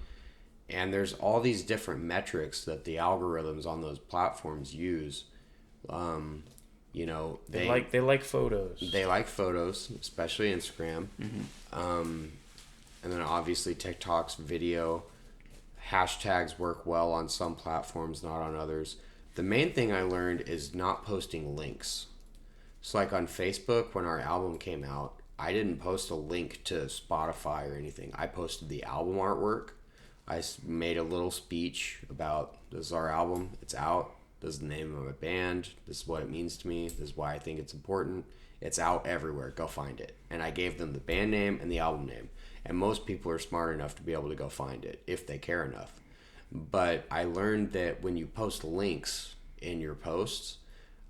And there's all these different metrics that the algorithms on those platforms use. They like photos. They like photos, especially Instagram. And then obviously TikTok's video. Hashtags work well on some platforms, not on others. The main thing I learned is not posting links. So like on Facebook, when our album came out, I didn't post a link to Spotify or anything. I posted the album artwork. I made a little speech about, this is our album, it's out, this is the name of my band, this is what it means to me, this is why I think it's important. It's out everywhere, go find it. And I gave them the band name and the album name. And most people are smart enough to be able to go find it if they care enough. But I learned that when you post links in your posts,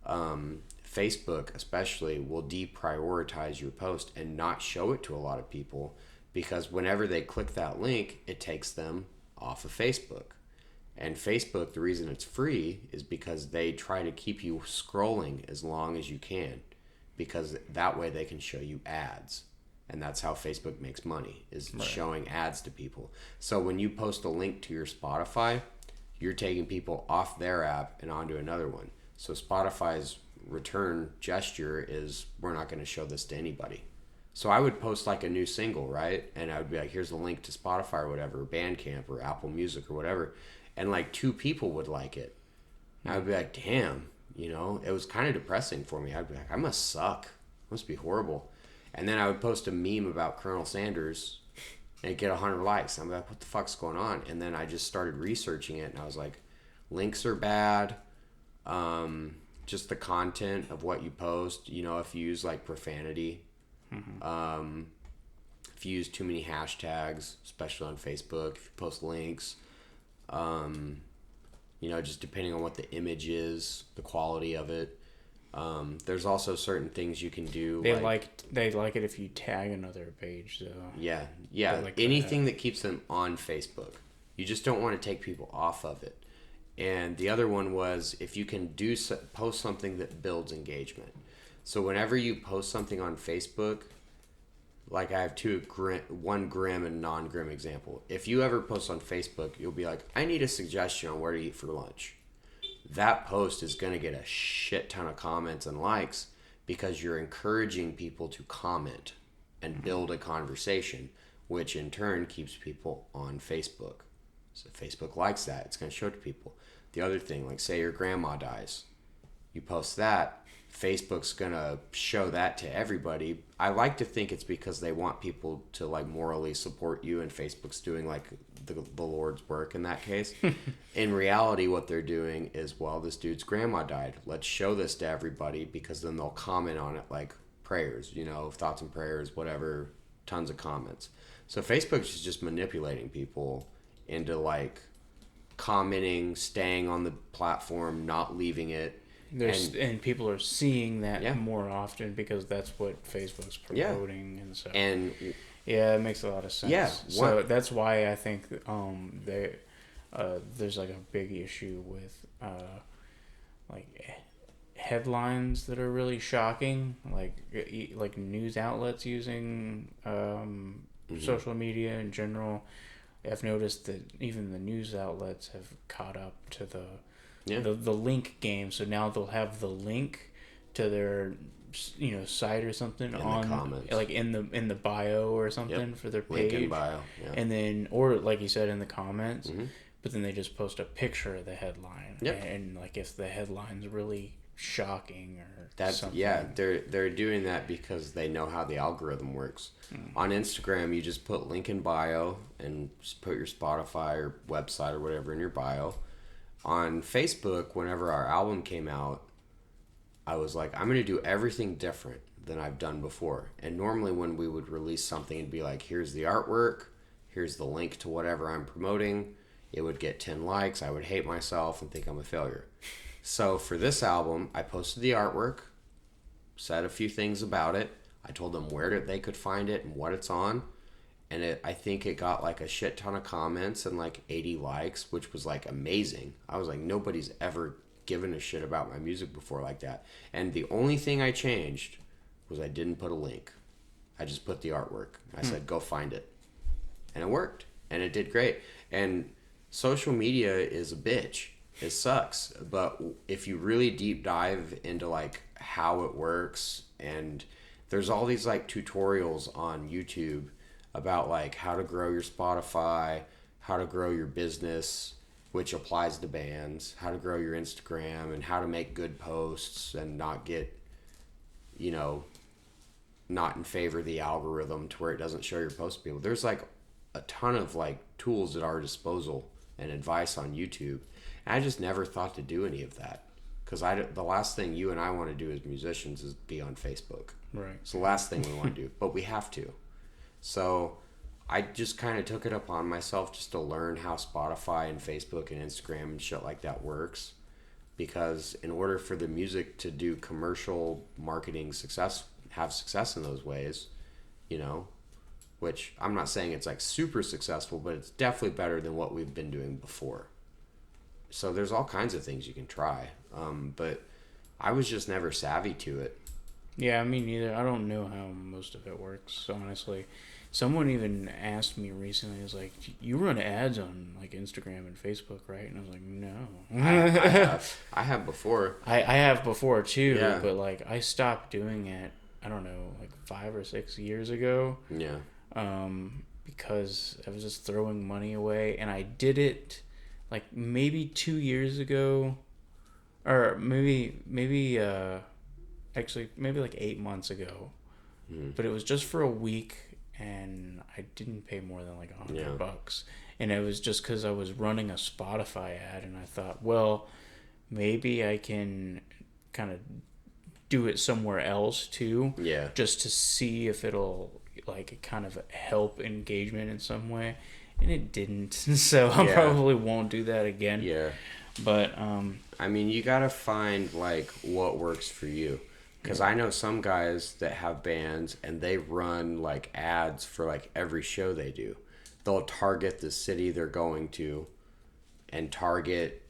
Facebook especially will deprioritize your post and not show it to a lot of people, because whenever they click that link, it takes them off of Facebook. And Facebook, the reason it's free is because they try to keep you scrolling as long as you can, because that way they can show you ads. And that's how Facebook makes money, is showing ads to people. So when you post a link to your Spotify, you're taking people off their app and onto another one. So Spotify's return gesture is, we're not going to show this to anybody. So I would post like a new single, right? And I would be like, here's the link to Spotify or whatever, Bandcamp or Apple Music or whatever. And like 2 people would like it. And I would be like, damn, it was kind of depressing for me. I'd be like, I must suck. It must be horrible. And then I would post a meme about Colonel Sanders and get 100 likes. I'm like, what the fuck's going on? And then I just started researching it, and I was like, links are bad. Just the content of what you post, if you use like profanity, if you use too many hashtags, especially on Facebook, if you post links, just depending on what the image is, the quality of it. There's also certain things you can do. They like it if you tag another page, though. Yeah. Like Anything that keeps them on Facebook. You just don't want to take people off of it. And the other one was, if you can post something that builds engagement. So whenever you post something on Facebook, like I have one grim and non-grim example. If you ever post on Facebook, you'll be like, I need a suggestion on where to eat for lunch. That post is going to get a shit ton of comments and likes, because you're encouraging people to comment and build a conversation, which in turn keeps people on Facebook. So Facebook likes that. It's going to show it to people. The other thing, like say your grandma dies, you post that, Facebook's going to show that to everybody. I like to think it's because they want people to like morally support you, and Facebook's doing like the Lord's work in that case. In reality, what they're doing is, well, this dude's grandma died. Let's show this to everybody, because then they'll comment on it like prayers, thoughts and prayers, whatever, tons of comments. So Facebook's just manipulating people into like commenting, staying on the platform, not leaving it. And people are seeing that more often, because that's what Facebook's promoting, and so it makes a lot of sense. Yeah, so that's why I think there's like a big issue with like headlines that are really shocking, like news outlets using social media in general. I've noticed that even the news outlets have caught up to the link game. So now they'll have the link to their site or something in on the comments, like in the bio or something for their page. Link in bio, and then, or like you said, in the comments. But then they just post a picture of the headline. And like if the headline's really shocking or That's something. yeah, they're doing that because they know how the algorithm works. On Instagram, you just put link in bio and just put your Spotify or website or whatever in your bio. On Facebook, whenever our album came out, I was like, I'm going to do everything different than I've done before. And normally when we would release something, it'd be like, here's the artwork, here's the link to whatever I'm promoting. It would get 10 likes. I would hate myself and think I'm a failure. So for this album, I posted the artwork, said a few things about it. I told them where they could find it and what it's on. And I think it got like a shit ton of comments and like 80 likes, which was like amazing. I was like, nobody's ever given a shit about my music before like that. And the only thing I changed was I didn't put a link. I just put the artwork. I said, go find it. And it worked. And it did great. And social media is a bitch. It sucks. But if you really deep dive into like how it works, and there's all these like tutorials on YouTube about like how to grow your Spotify, how to grow your business, which applies to bands, how to grow your Instagram, and how to make good posts and not get, not in favor of the algorithm to where it doesn't show your post to people. There's like a ton of like tools at our disposal and advice on YouTube. And I just never thought to do any of that. Because the last thing you and I want to do as musicians is be on Facebook. Right. It's the last thing we want to do, but we have to. So I just kind of took it upon myself just to learn how Spotify and Facebook and Instagram and shit like that works. Because in order for the music to do commercial marketing have success in those ways, which I'm not saying it's like super successful, but it's definitely better than what we've been doing before. So there's all kinds of things you can try. But I was just never savvy to it. Yeah, me neither. I don't know how most of it works, honestly. Someone even asked me recently, was like, you run ads on like Instagram and Facebook, right? And I was like, no. I have before. I have before too, Yeah. but like I stopped doing it, I don't know, like 5 or 6 years ago. Yeah. Because I was just throwing money away, and I did it like maybe 2 years ago, or maybe actually maybe like 8 months ago. But it was just for a week, and I didn't pay more than like $100. And it was just because I was running a Spotify ad, and I thought, well, maybe I can kind of do it somewhere else too. Yeah. Just to see if it'll like kind of help engagement in some way. And it didn't. So I probably won't do that again. Yeah. But I mean, you gotta find like what works for you. Because I know some guys that have bands and they run like ads for like every show they do. They'll target the city they're going to and target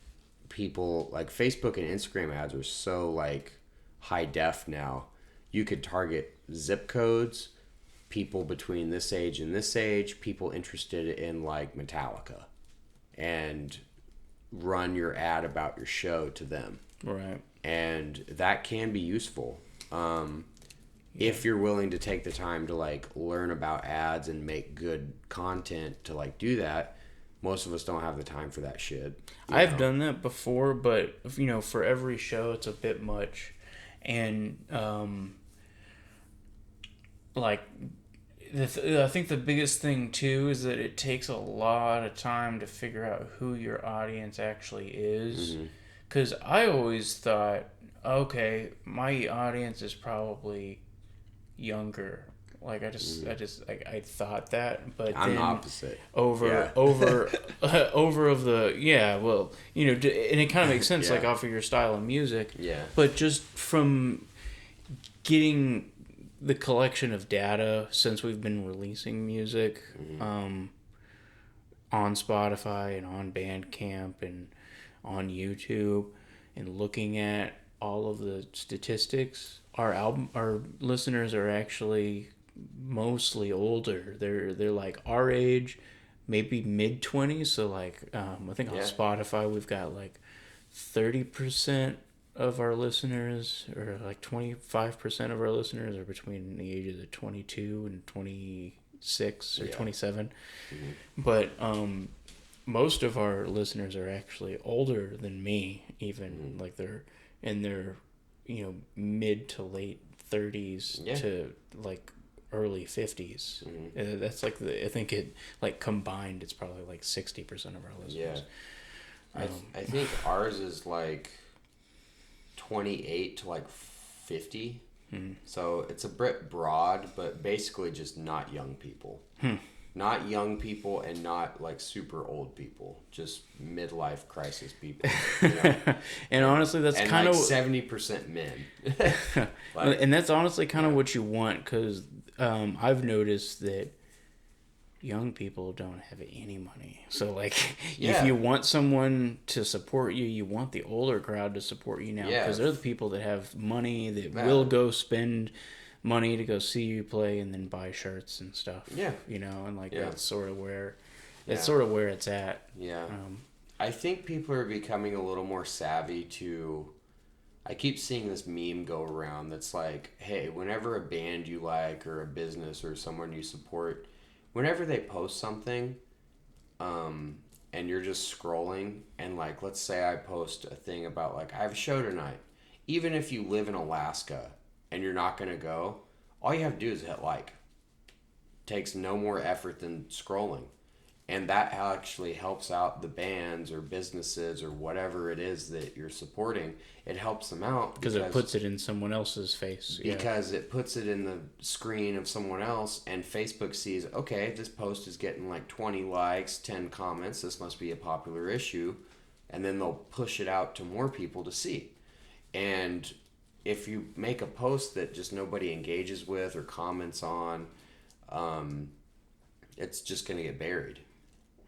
people. Like Facebook and Instagram ads are so like high def now. You could target zip codes, people between this age and this age, people interested in like Metallica, and run your ad about your show to them. right. And that can be useful. If you're willing to take the time to like learn about ads and make good content to like do that. Most of us don't have the time for that shit. I've done that before, but for every show it's a bit much. And like I think the biggest thing too is that it takes a lot of time to figure out who your audience actually is. Because I always thought, okay, my audience is probably younger. Like I thought that, but I'm then opposite. over of the well, and it kind of makes sense like off of your style of music. Yeah. But just from getting the collection of data since we've been releasing music, on Spotify and on Bandcamp and on YouTube, and looking at all of the statistics, our listeners are actually mostly older. They're like our age, maybe mid-20s. So like I think on Spotify we've got like 30% of our listeners, or like 25% of our listeners are between the ages of 22 and 26 or 27. But most of our listeners are actually older than me, even like they're in their mid to late 30s to like early 50s. That's like I think it like combined it's probably like 60% of our listeners. I think ours is like 28 to like 50. So it's a bit broad, but basically just not young people. Not young people and not like super old people, just midlife crisis people. And honestly, that's kind of 70% men. And that's honestly kind of what you want, because I've noticed that young people don't have any money. So like, if you want someone to support you, you want the older crowd to support you now, because they're the people that have money that will go spend money to go see you play and then buy shirts and stuff. And like that's sort of where it's at. I think people are becoming a little more savvy to. I keep seeing this meme go around that's like, hey, whenever a band you like or a business or someone you support, whenever they post something, and you're just scrolling, and like, let's say I post a thing about like, I have a show tonight. Even if you live in Alaska and you're not going to go, all you have to do is hit like. It takes no more effort than scrolling. And that actually helps out the bands or businesses or whatever it is that you're supporting. It helps them out. Because it puts it in someone else's face. Because it puts it in the screen of someone else, and Facebook sees, okay, this post is getting like 20 likes, 10 comments. This must be a popular issue. And then they'll push it out to more people to see. And if you make a post that just nobody engages with or comments on, it's just going to get buried.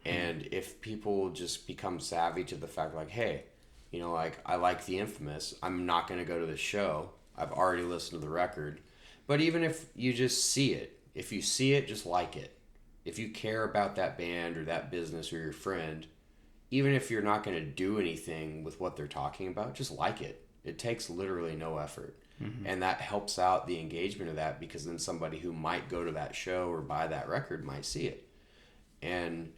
And if people just become savvy to the fact like, hey, like I like the Infamists, I'm not going to go to the show. I've already listened to the record. But even if you just see it, if you see it, just like it. If you care about that band or that business or your friend, even if you're not going to do anything with what they're talking about, just like it. It takes literally no effort. And that helps out the engagement of that, because then somebody who might go to that show or buy that record might see it. And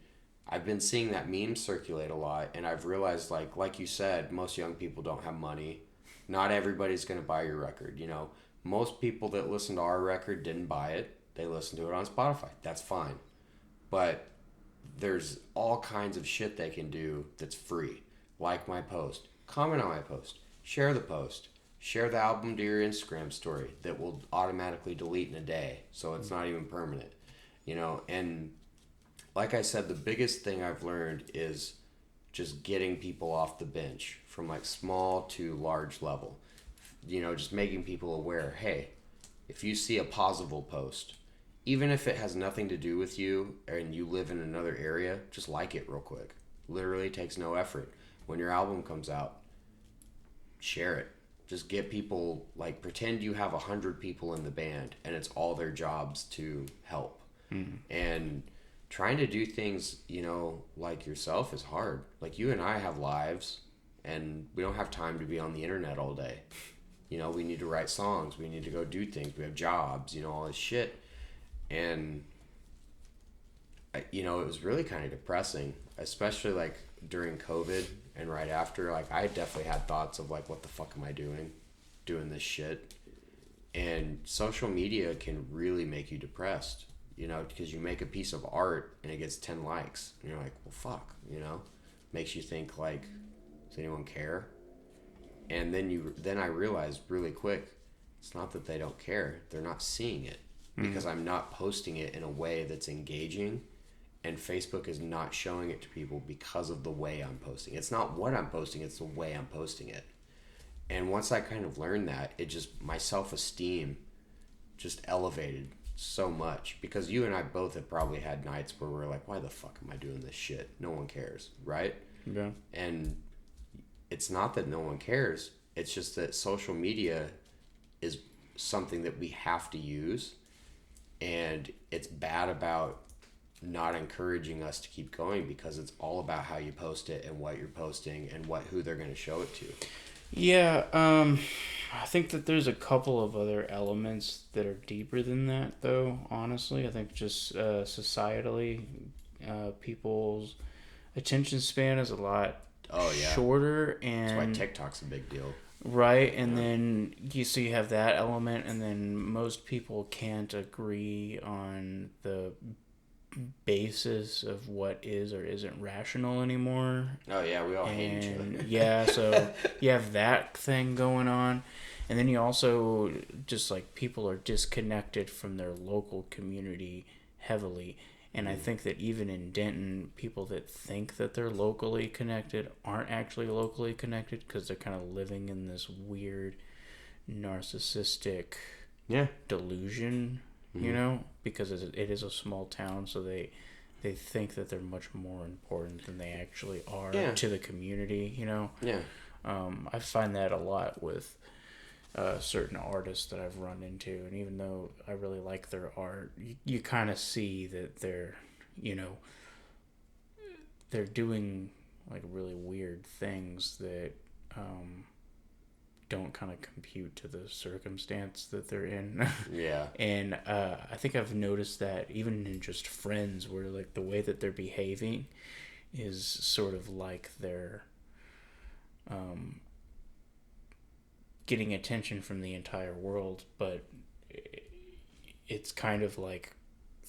I've been seeing that meme circulate a lot, and I've realized, like you said, most young people don't have money. Not everybody's going to buy your record. Most people that listen to our record didn't buy it. They listened to it on Spotify. That's fine. But there's all kinds of shit they can do that's free. Like my post. Comment on my post. Share the post. Share the album to your Instagram story that will automatically delete in a day, so it's not even permanent. And like I said, the biggest thing I've learned is just getting people off the bench from like small to large level. Just making people aware, hey, if you see a positive post, even if it has nothing to do with you and you live in another area, just like it real quick. Literally takes no effort. When your album comes out, share it. Just get people, like, pretend you have 100 people in the band and it's all their jobs to help. And trying to do things, like yourself is hard. Like, you and I have lives, and we don't have time to be on the internet all day. We need to write songs. We need to go do things. We have jobs, all this shit. And, it was really kind of depressing, especially, like, during COVID and right after. Like, I definitely had thoughts of, like, what the fuck am I doing this shit? And social media can really make you depressed. Because you make a piece of art and it gets 10 likes. And you're like, well, fuck, Makes you think, like, does anyone care? And then I realized really quick, it's not that they don't care. They're not seeing it. Because I'm not posting it in a way that's engaging. And Facebook is not showing it to people because of the way I'm posting. It's not what I'm posting, it's the way I'm posting it. And once I kind of learned that, my self-esteem just elevated so much, because you and I both have probably had nights where we're like, why the fuck am I doing this shit? No one cares, right? Yeah. And it's not that no one cares. It's just that social media is something that we have to use, and it's bad about not encouraging us to keep going, because it's all about how you post it and what you're posting and who they're going to show it to. Yeah, I think that there's a couple of other elements that are deeper than that, though, honestly. I think just societally, people's attention span is a lot shorter. And that's why TikTok's a big deal. Right, and then you have that element, and then most people can't agree on the basis of what is or isn't rational anymore. Oh yeah, we all hate each And other. yeah, so you have that thing going on. And then you also just like people are disconnected from their local community heavily. And I think that even in Denton, people that think that they're locally connected aren't actually locally connected because they're kind of living in this weird narcissistic Yeah. delusion, because it is a small town, so they think that they're much more important than they actually are to the community, Yeah. I find that a lot with certain artists that I've run into, and even though I really like their art, you kind of see that they're doing like really weird things that don't kind of compute to the circumstance that they're in. Yeah. And I think I've noticed that even in just friends, where like the way that they're behaving is sort of like they're getting attention from the entire world, but it's kind of like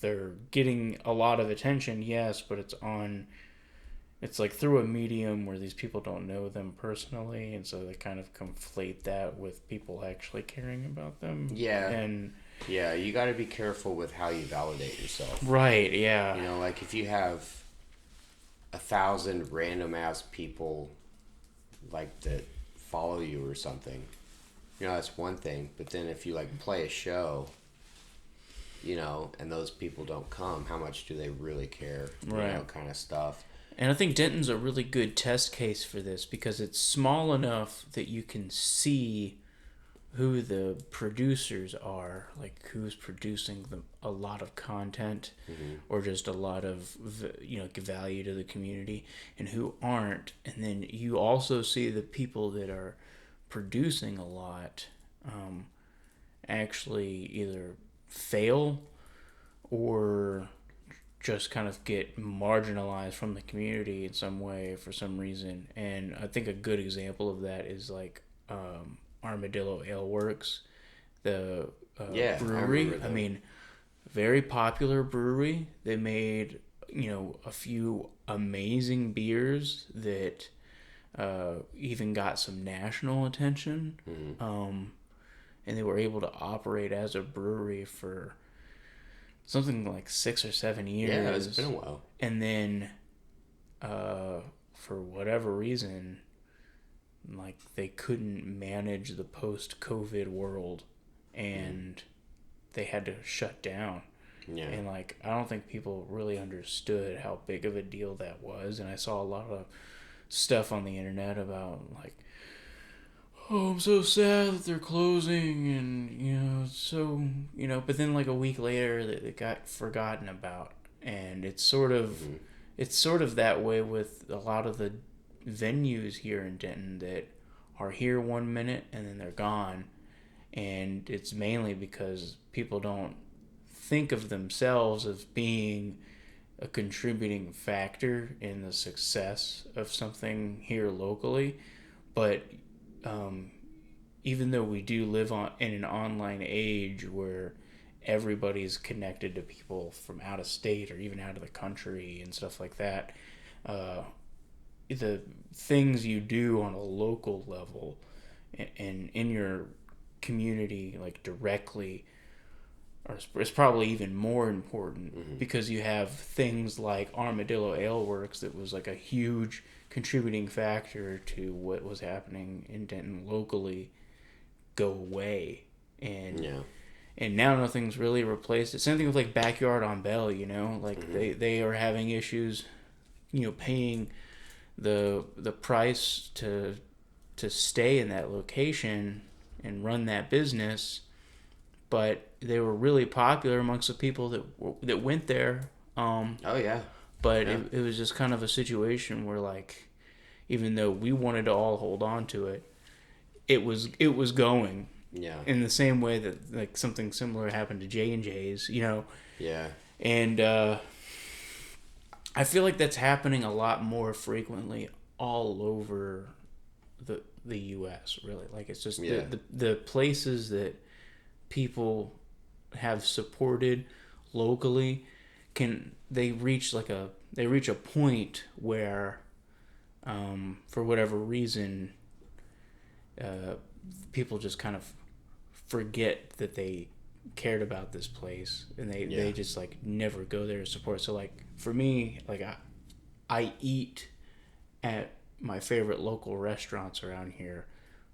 they're getting a lot of attention, yes, but it's like through a medium where these people don't know them personally, and so they kind of conflate that with people actually caring about them. Yeah. And yeah, you got to be careful with how you validate yourself. Right, yeah. Like if you have 1,000 random ass people like that follow you or something, that's one thing. But then if you like play a show, and those people don't come, how much do they really care? Right. Kind of stuff. And I think Denton's a really good test case for this because it's small enough that you can see who the producers are, like who's producing a lot of content or just a lot of value to the community, and who aren't. And then you also see the people that are producing a lot actually either fail or just kind of get marginalized from the community in some way for some reason. And I think a good example of that is like Armadillo Ale Works, the brewery. I mean, very popular brewery. They made a few amazing beers that even got some national attention. And they were able to operate as a brewery for something like 6 or 7 years. Yeah, it's been a while. And then, for whatever reason, like they couldn't manage the post-COVID world, and they had to shut down. Yeah. And like I don't think people really understood how big of a deal that was. And I saw a lot of stuff on the internet about like, oh, I'm so sad that they're closing, and it's so but then like a week later it got forgotten about. And it's sort of that way with a lot of the venues here in Denton that are here 1 minute and then they're gone. And it's mainly because people don't think of themselves as being a contributing factor in the success of something here locally. But even though we do live in an online age where everybody's connected to people from out of state or even out of the country and stuff like that, the things you do on a local level and in your community, like directly, is probably even more important because you have things like Armadillo Ale Works that was like a huge contributing factor to what was happening in Denton locally go away. And now nothing's really replaced it. Same thing with like Backyard on Bell, like they are having issues paying the price to stay in that location and run that business, but they were really popular amongst the people that went there. But Yeah. it was just kind of a situation where like, even though we wanted to all hold on to it, it was going. Yeah. In the same way that like something similar happened to J&J's, Yeah. And I feel like that's happening a lot more frequently all over the U.S. really. Like it's just the places that people have supported locally they reach a point where for whatever reason people just kind of forget that they cared about this place, and they just like never go there to support. So like for me, like I eat at my favorite local restaurants around here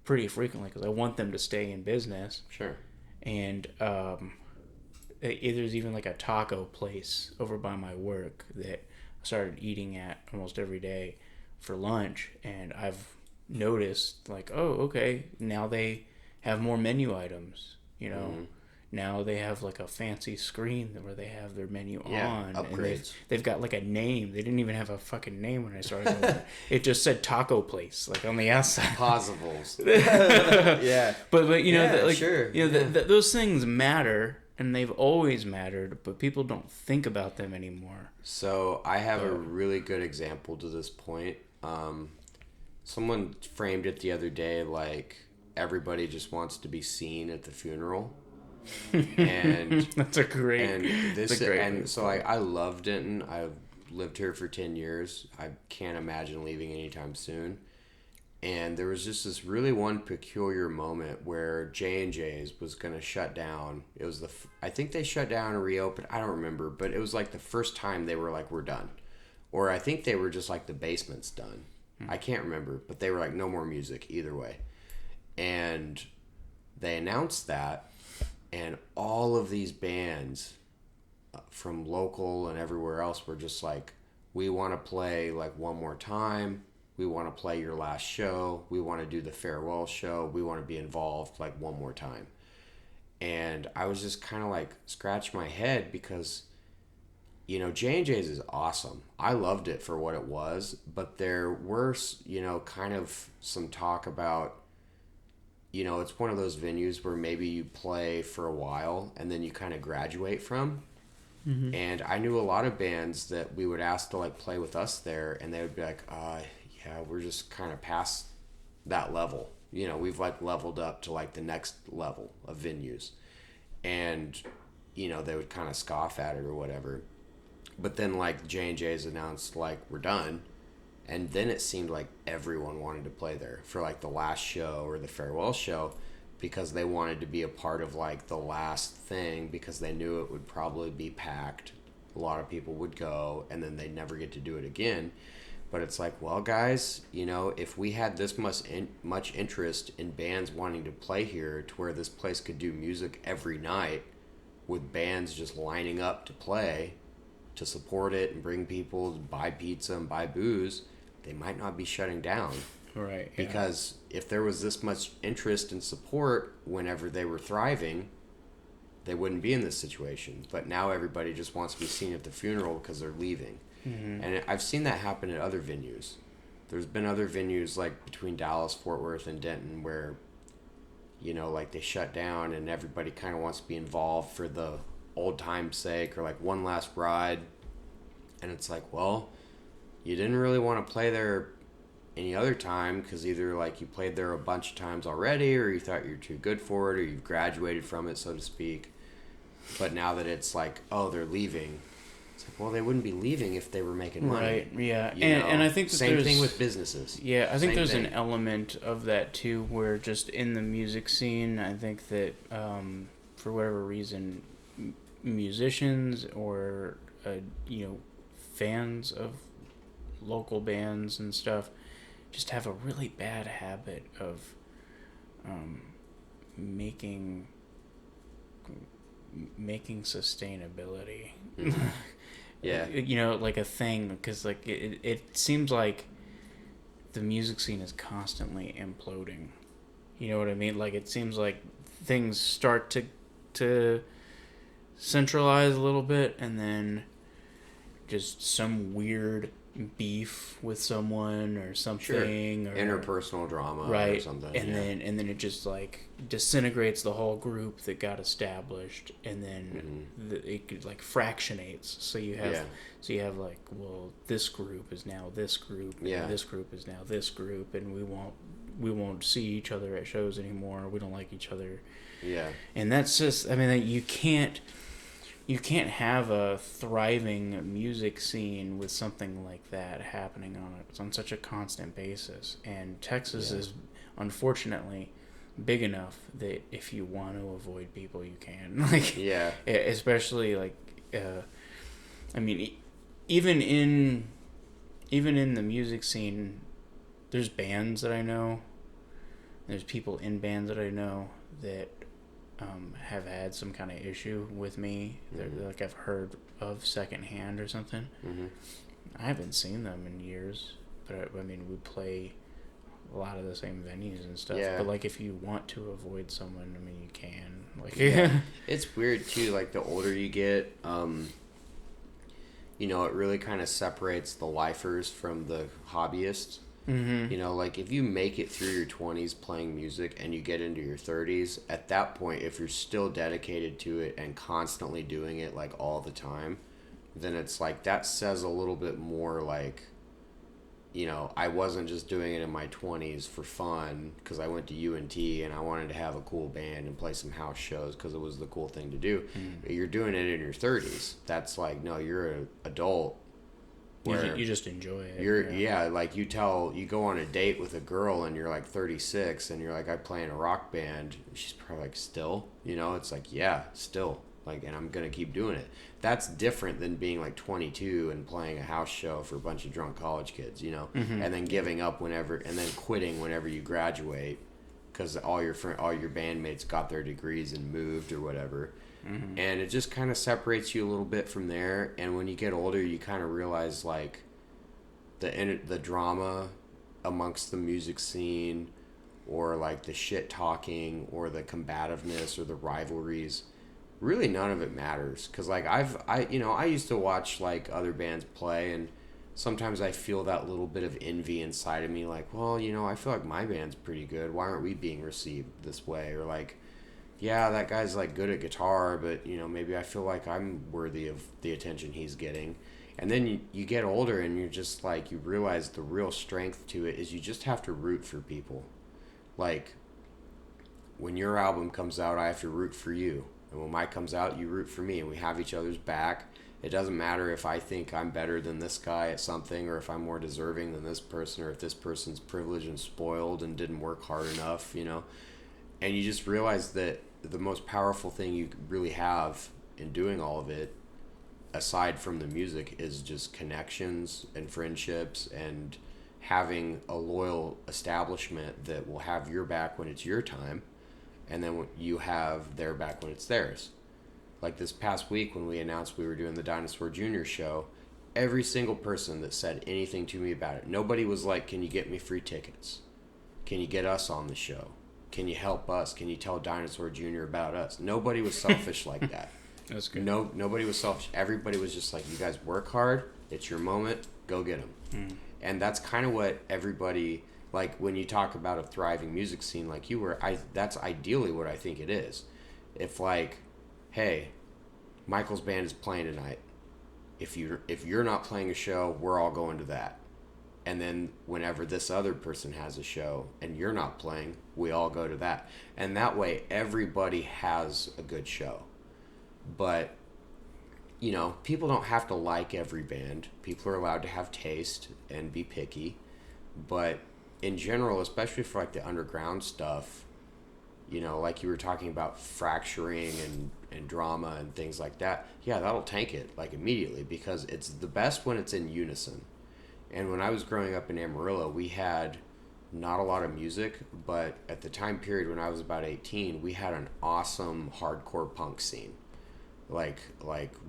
pretty frequently because I want them to stay in business. Sure. And there's even like a taco place over by my work that I started eating at almost every day for lunch, and I've noticed like, oh, okay, now they have more menu items, you know. Mm-hmm. Now they have like a fancy screen where they have their menu on. Upgrades. And they've got like a name. They didn't even have a fucking name when I started going. It just said taco place, like on the outside. Possibles. Yeah. But you know, sure. You know, those things matter, and they've always mattered, but people don't think about them anymore. So I have a really good example to this point. Someone framed it the other day like everybody just wants to be seen at the funeral. And that's a great so I love Denton. I've lived here for 10 years. I can't imagine leaving anytime soon. And there was just this really one peculiar moment where J&J's was going to shut down. It was I think they shut down and reopened. I don't remember, but it was like the first time they were like, we're done. Or I think they were just like, the basement's done. I can't remember, but they were like, no more music either way. And they announced that. And all of these bands from local and everywhere else were just like, we want to play like one more time. We want to play your last show. We want to do the farewell show. We want to be involved like one more time. And I was just kind of like scratch my head because, you know, J&J's is awesome. I loved it for what it was, but there were, you know, kind of some talk about, you know, it's one of those venues where maybe you play for a while and then you kind of graduate from. Mm-hmm. And I knew a lot of bands that we would ask to like play with us there, and they would be like, yeah, we're just kind of past that level. You know, we've like leveled up to like the next level of venues. And, you know, they would kind of scoff at it or whatever. But then like J&J's announced like, we're done. And then it seemed like everyone wanted to play there for like the last show or the farewell show because they wanted to be a part of like the last thing because they knew it would probably be packed. A lot of people would go and then they'd never get to do it again. But it's like, well, guys, you know, if we had this much interest in bands wanting to play here to where this place could do music every night with bands just lining up to play to support it and bring people to buy pizza and buy booze, they might not be shutting down. Right. Yeah. Because if there was this much interest and support whenever they were thriving, they wouldn't be in this situation. But now everybody just wants to be seen at the funeral because they're leaving. Mm-hmm. And I've seen that happen at other venues. There's been other venues like between Dallas, Fort Worth, and Denton where, you know, like they shut down and everybody kind of wants to be involved for the old time's sake or like one last ride. And it's like, well, you didn't really want to play there any other time because either like you played there a bunch of times already or you thought you're too good for it or you've graduated from it, so to speak. But now that it's like, oh, they're leaving, it's like, well, they wouldn't be leaving if they were making money. Right, yeah. And I think that same thing with businesses. Yeah, I think there's an element of that too where just in the music scene, I think that for whatever reason, musicians or, you know, fans of local bands and stuff just have a really bad habit of making sustainability yeah, you know, like a thing, because like it seems like the music scene is constantly imploding, you know what I mean? Like it seems like things start to centralize a little bit and then just some weird beef with someone or something, sure. Or interpersonal drama, right, or something, and then it just like disintegrates the whole group that got established, and then it like fractionates. So you have like, well, this group is now this group, and this group is now this group, and we we won't see each other at shows anymore. We don't like each other. Yeah. And that's just, I mean, you can't have a thriving music scene with something like that happening on such a constant basis. And Texas is unfortunately big enough that if you want to avoid people, you can. Like, yeah, especially like, I mean, even in the music scene, there's bands that I know. There's people in bands that I know that have had some kind of issue with me. Mm-hmm. Like I've heard of secondhand or something. Mm-hmm. I haven't seen them in years, but I mean, we play a lot of the same venues and stuff. Yeah. But like, if you want to avoid someone, I mean, you can. Like, it's weird too. Like the older you get, you know, it really kind of separates the lifers from the hobbyists. Mm-hmm. You know, like if you make it through your 20s playing music and you get into your 30s, at that point, if you're still dedicated to it and constantly doing it like all the time, then it's like that says a little bit more like, you know, I wasn't just doing it in my 20s for fun because I went to UNT and I wanted to have a cool band and play some house shows because it was the cool thing to do. Mm-hmm. You're doing it in your 30s. That's like, no, you're an adult. You just enjoy it. Like you go on a date with a girl and you're like 36 and you're like, I play in a rock band. She's probably like, still? You know, it's like, yeah, still. Like, and I'm going to keep doing it. That's different than being like 22 and playing a house show for a bunch of drunk college kids, you know, mm-hmm. and then giving up and then quitting whenever you graduate because all your bandmates got their degrees and moved or whatever. Mm-hmm. And it just kind of separates you a little bit from there. And when you get older, you kind of realize like the drama amongst the music scene, or like the shit talking, or the combativeness, or the rivalries. Really, none of it matters. Cause like I used to watch like other bands play, and sometimes I feel that little bit of envy inside of me. Like, well, you know, I feel like my band's pretty good. Why aren't we being received this way? Or like, yeah, that guy's like good at guitar, but you know, maybe I feel like I'm worthy of the attention he's getting. And then you get older and you're just like, you realize the real strength to it is you just have to root for people. Like, when your album comes out, I have to root for you. And when mine comes out, you root for me, and we have each other's back. It doesn't matter if I think I'm better than this guy at something, or if I'm more deserving than this person, or if this person's privileged and spoiled and didn't work hard enough, you know. And you just realize that the most powerful thing you really have in doing all of it, aside from the music, is just connections and friendships and having a loyal establishment that will have your back when it's your time, and then you have their back when it's theirs. Like this past week when we announced we were doing the Dinosaur Jr. show, every single person that said anything to me about it, nobody was like, can you get me free tickets? Can you get us on the show? Can you help us? Can you tell Dinosaur Jr. about us? Nobody was selfish like that. That's good. Nobody was selfish. Everybody was just like, you guys work hard. It's your moment. Go get them. Mm. And that's kind of what everybody, like when you talk about a thriving music scene like you were, that's ideally what I think it is. If like, hey, Michael's band is playing tonight. If you're not playing a show, we're all going to that. And then whenever this other person has a show and you're not playing, we all go to that. And that way everybody has a good show. But, you know, people don't have to like every band. People are allowed to have taste and be picky. But in general, especially for like the underground stuff, you know, like you were talking about fracturing and drama and things like that, yeah, that'll tank it like immediately, because it's the best when it's in unison. And when I was growing up in Amarillo, we had not a lot of music, but at the time period when I was about 18, we had an awesome hardcore punk scene. Like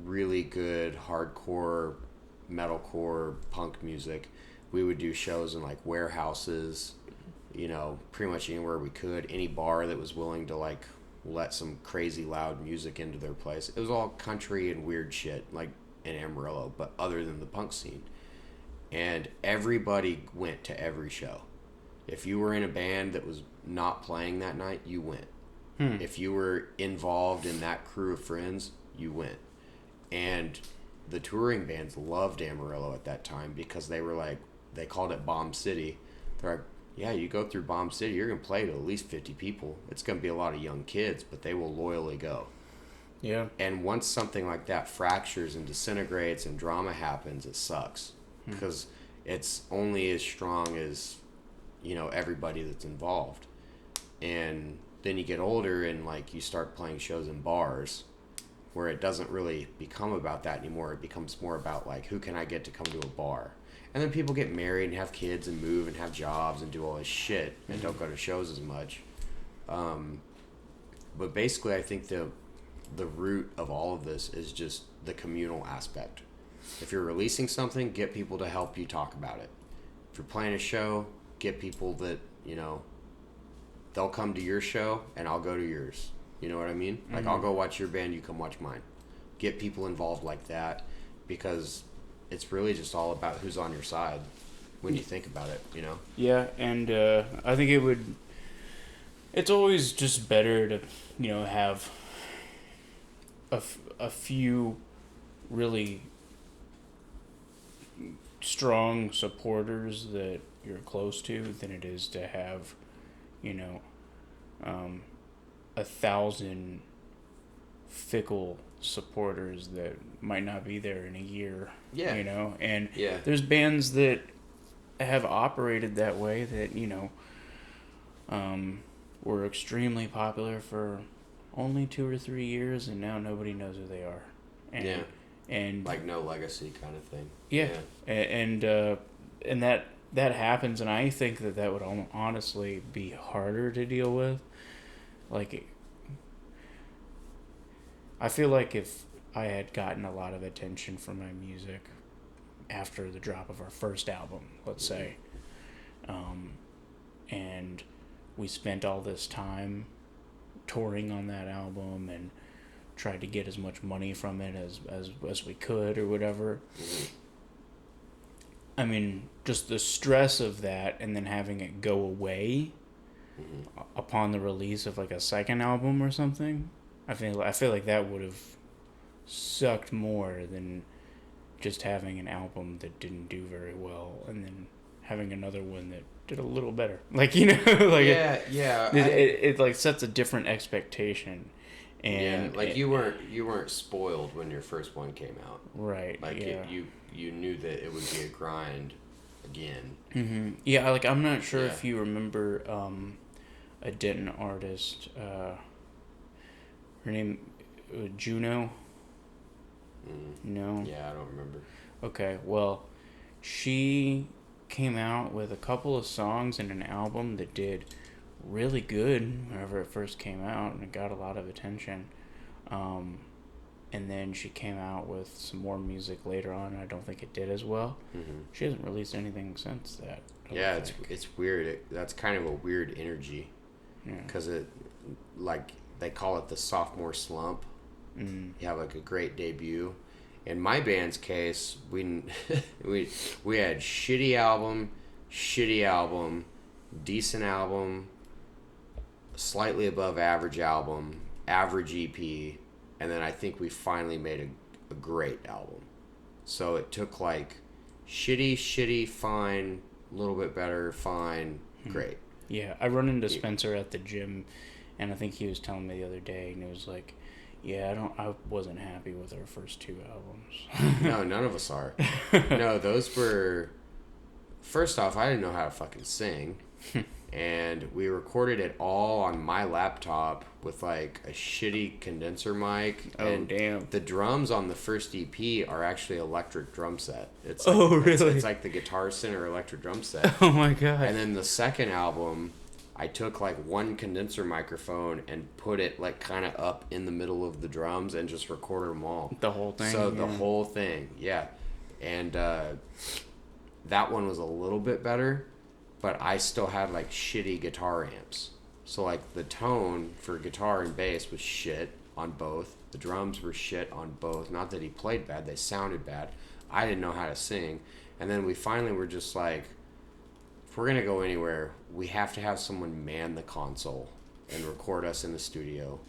really good hardcore, metalcore punk music. We would do shows in like warehouses, you know, pretty much anywhere we could. Any bar that was willing to like let some crazy loud music into their place. It was all country and weird shit, like in Amarillo, but other than the punk scene. And everybody went to every show. If you were in a band that was not playing that night, you went. If you were involved in that crew of friends, you went. And the touring bands loved Amarillo at that time because they were like, they called it Bomb City. They're like, Yeah, you go through Bomb City, you're going to play to at least 50 people. It's going to be a lot of young kids, but they will loyally go. Yeah. And once something like that fractures and disintegrates and drama happens, it sucks. Because it's only as strong as, everybody that's involved. And then you get older and, like, you start playing shows in bars where it doesn't really become about that anymore. It becomes more about, like, who can I get to come to a bar? And then people get married and have kids and move and have jobs and do all this shit and don't go to shows as much. But basically, I think the root of all of this is just the communal aspect. If you're releasing something, get people to help you talk about it. If you're playing a show, get people that, they'll come to your show and I'll go to yours. You know what I mean? Like, I'll go watch your band, you come watch mine. Get people involved like that, because it's really just all about who's on your side when you think about it, Yeah, and I think it's always just better to, have a few really strong supporters that you're close to than it is to have, 1,000 fickle supporters that might not be there in a year. Yeah. And there's bands that have operated that way that, were extremely popular for only 2 or 3 years, and now nobody knows who they are. And like no legacy kind of thing. Yeah. And that happens, and I think that would honestly be harder to deal with. Like, I feel like if I had gotten a lot of attention from my music after the drop of our first album, let's say, and we spent all this time touring on that album and tried to get as much money from it as we could or whatever. I mean, just the stress of that and then having it go away upon the release of like a second album or something, I feel like that would have sucked more than just having an album that didn't do very well and then having another one that did a little better. Like, like it like sets a different expectation. And like you weren't spoiled when your first one came out, right? Like you knew that it would be a grind again. Yeah, like I'm not sure if you remember a Denton artist. Her name Juno. No. Yeah, I don't remember. Okay, well, she came out with a couple of songs and an album that did really good whenever it first came out, and it got a lot of attention. And then she came out with some more music later on, and I don't think it did as well. She hasn't released anything since that. Yeah, it's weird. That's kind of a weird energy, because it, like, they call it the sophomore slump. You have like a great debut. In my band's case, we had shitty album, decent album, slightly above average album, average EP, and then I think we finally made a great album. So it took like shitty, fine, a little bit better, fine, great. Yeah, I run into Spencer at the gym, and I think he was telling me the other day, and he was like, yeah, I wasn't happy with our first 2 albums. No, none of us are. No, those were... First off, I didn't know how to fucking sing. And we recorded it all on my laptop with like a shitty condenser mic. Oh, and damn. The drums on the first EP are actually electric drum set. It's like, oh, really? It's like the Guitar Center electric drum set. Oh, my God. And then the second album, I took like one condenser microphone and put it like kind of up in the middle of the drums and just recorded them all. The whole thing? So the whole thing, yeah. And that one was a little bit better, but I still had like shitty guitar amps. So like the tone for guitar and bass was shit on both. The drums were shit on both. Not that he played bad, they sounded bad. I didn't know how to sing. And then we finally were just like, if we're going to go anywhere, we have to have someone man the console and record us in the studio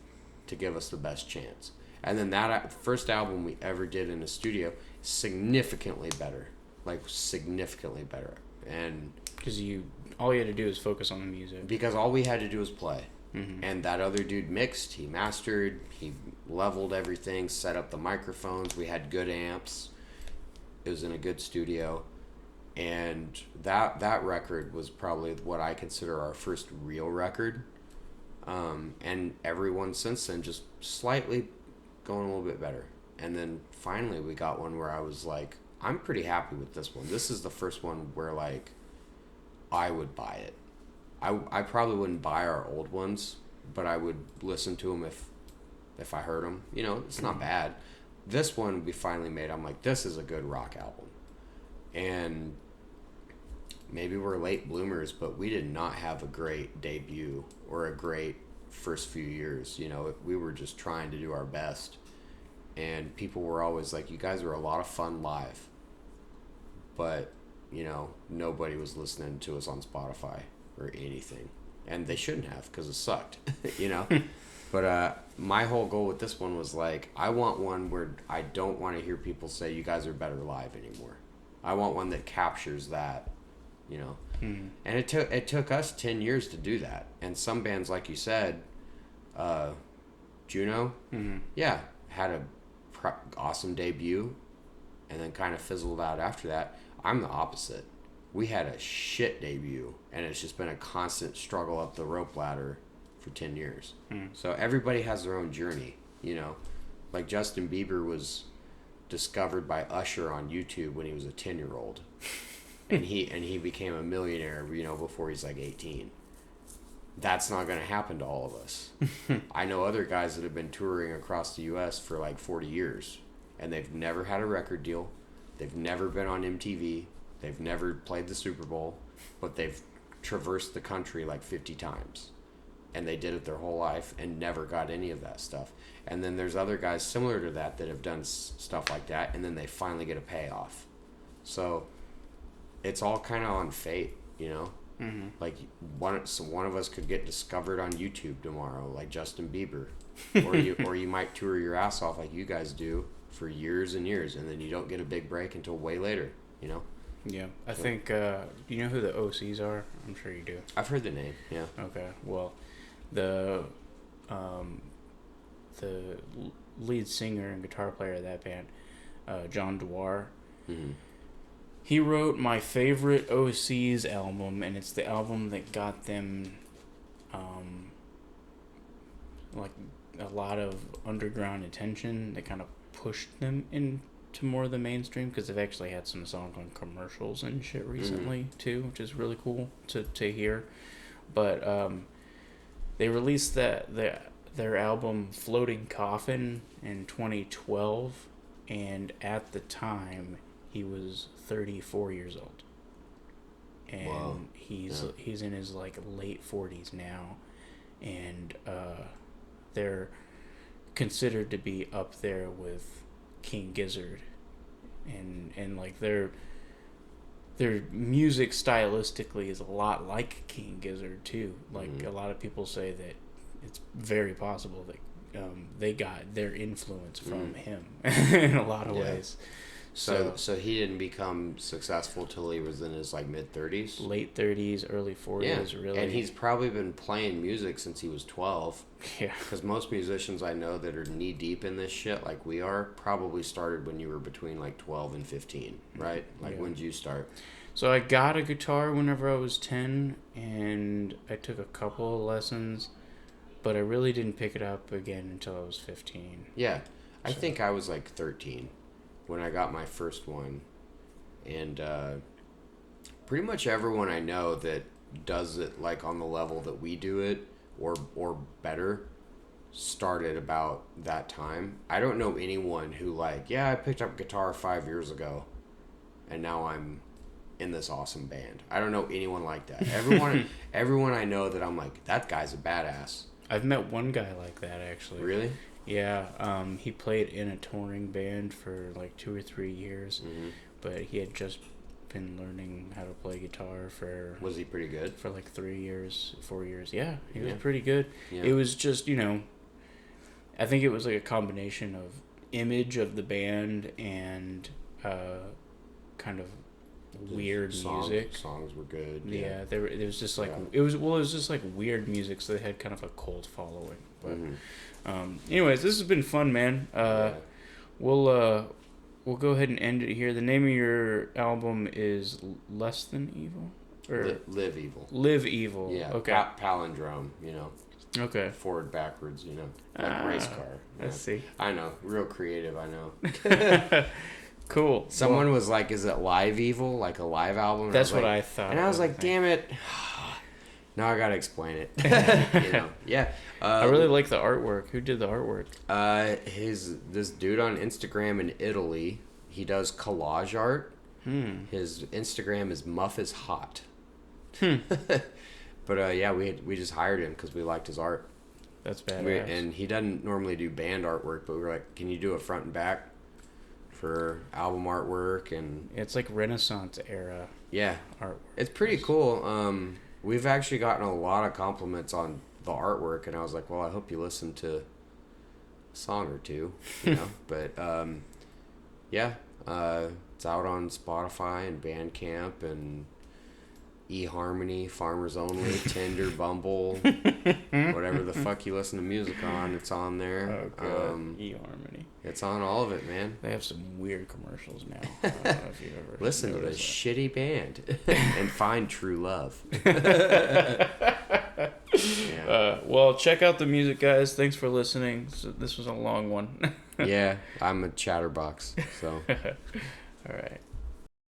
to give us the best chance. And then that first album we ever did in the studio, significantly better. Like, significantly better. And because you all you had to do is focus on the music. Because all we had to do was play. Mm-hmm. And that other dude mixed, he mastered, he leveled everything, set up the microphones, we had good amps. It was in a good studio. And that record was probably what I consider our first real record. And everyone since then just slightly going a little bit better. And then finally we got one where I was like, I'm pretty happy with this one. This is the first one where like I would buy it. I probably wouldn't buy our old ones, but I would listen to them if I heard them. You know, it's not bad. This one we finally made, I'm like, this is a good rock album. And maybe we're late bloomers, but we did not have a great debut or a great first few years. You know, we were just trying to do our best. And people were always like, you guys are a lot of fun live. But, you know, nobody was listening to us on Spotify or anything. And they shouldn't have, because it sucked, you know? But my whole goal with this one was like, I want one where I don't want to hear people say you guys are better live anymore. I want one that captures that, you know? Mm-hmm. And it took us 10 years to do that. And some bands, like you said, Juno, mm-hmm. yeah, had a awesome debut and then kind of fizzled out after that. I'm the opposite. We had a shit debut, and it's just been a constant struggle up the rope ladder for 10 years. Mm. So everybody has their own journey, you know? Like Justin Bieber was discovered by Usher on YouTube when he was a 10-year-old. and he became a millionaire, you know, before he's like 18. That's not going to happen to all of us. I know other guys that have been touring across the U.S. for like 40 years, and they've never had a record deal. They've never been on MTV. They've never played the Super Bowl, but they've traversed the country like 50 times. And they did it their whole life and never got any of that stuff. And then there's other guys similar to that have done stuff like that, and then they finally get a payoff. So it's all kind of on fate, you know? Mm-hmm. Like one of us could get discovered on YouTube tomorrow, like Justin Bieber. or you might tour your ass off like you guys do for years and years, and then you don't get a big break until way later, you know? Yeah, I think, do you know who the OCs are? I'm sure you do. I've heard the name, yeah. Okay, well, the lead singer and guitar player of that band, John Dwyer, mm-hmm. he wrote my favorite OCs album, and it's the album that got them, like, a lot of underground attention that kind of pushed them into more of the mainstream, because they've actually had some songs on commercials and shit recently, mm-hmm. too, which is really cool to hear. But they released their album Floating Coffin in 2012, and at the time he was 34 years old, and wow. He's in his like late 40s now, and they're considered to be up there with King Gizzard, and like their music stylistically is a lot like King Gizzard too. Like mm-hmm. a lot of people say that it's very possible that they got their influence from him in a lot of ways. So he didn't become successful till he was in his like mid 30s, late 30s, early 40s, really. And he's probably been playing music since he was 12. Yeah. Because most musicians I know that are knee deep in this shit, like we are, probably started when you were between like 12 and 15, right? Like when did you start? So I got a guitar whenever I was 10, and I took a couple of lessons, but I really didn't pick it up again until I was 15. Yeah, I think I was like 13 when I got my first one, and pretty much everyone I know that does it like on the level that we do it or better started about that time. I don't know anyone who like, yeah, I picked up guitar 5 years ago and now I'm in this awesome band. I don't know anyone like that. Everyone I know that I'm like, that guy's a badass. I've met one guy like that, actually. Really? Yeah, he played in a touring band for like 2 or 3 years, mm-hmm. but he had just been learning how to play guitar for... Was he pretty good? For like 3 years, 4 years. Yeah, he was pretty good. Yeah. It was just, I think it was like a combination of image of the band and kind of weird music. Songs were good. Yeah, it was just like Yeah. it was just like weird music, so they had kind of a cult following. But anyways, this has been fun, man. We'll go ahead and end it here. The name of your album is Less Than Evil, or Live Evil. Live Evil. Yeah. Okay. Palindrome. You know. Okay. Forward, backwards. You know, like race car. I see. I know. Real creative. I know. Cool. Someone was like, "Is it Live Evil? Like a live album?" And That's what I thought. And I was like, "Damn it." Now I gotta explain it. You know, yeah. I really like the artwork. Who did the artwork? This dude on Instagram in Italy. He does collage art. His Instagram is Muff is Hot. But yeah, we just hired him because we liked his art. That's badass. And he doesn't normally do band artwork, but we were like, "Can you do a front and back for album artwork?" And it's like Renaissance era. Yeah, artwork. It's pretty cool. We've actually gotten a lot of compliments on the artwork, and I was like, well, I hope you listen to a song or two, you know. But yeah, it's out on Spotify and Bandcamp and eHarmony, Farmers Only, Tinder, Bumble, whatever the fuck you listen to music on, it's on there. Oh, good. eHarmony. It's on all of it, man. They have some weird commercials now. I don't know if you've ever listen to this shitty band and find true love. Yeah. Well, check out the music, guys. Thanks for listening. So this was a long one. Yeah, I'm a chatterbox, so. All right.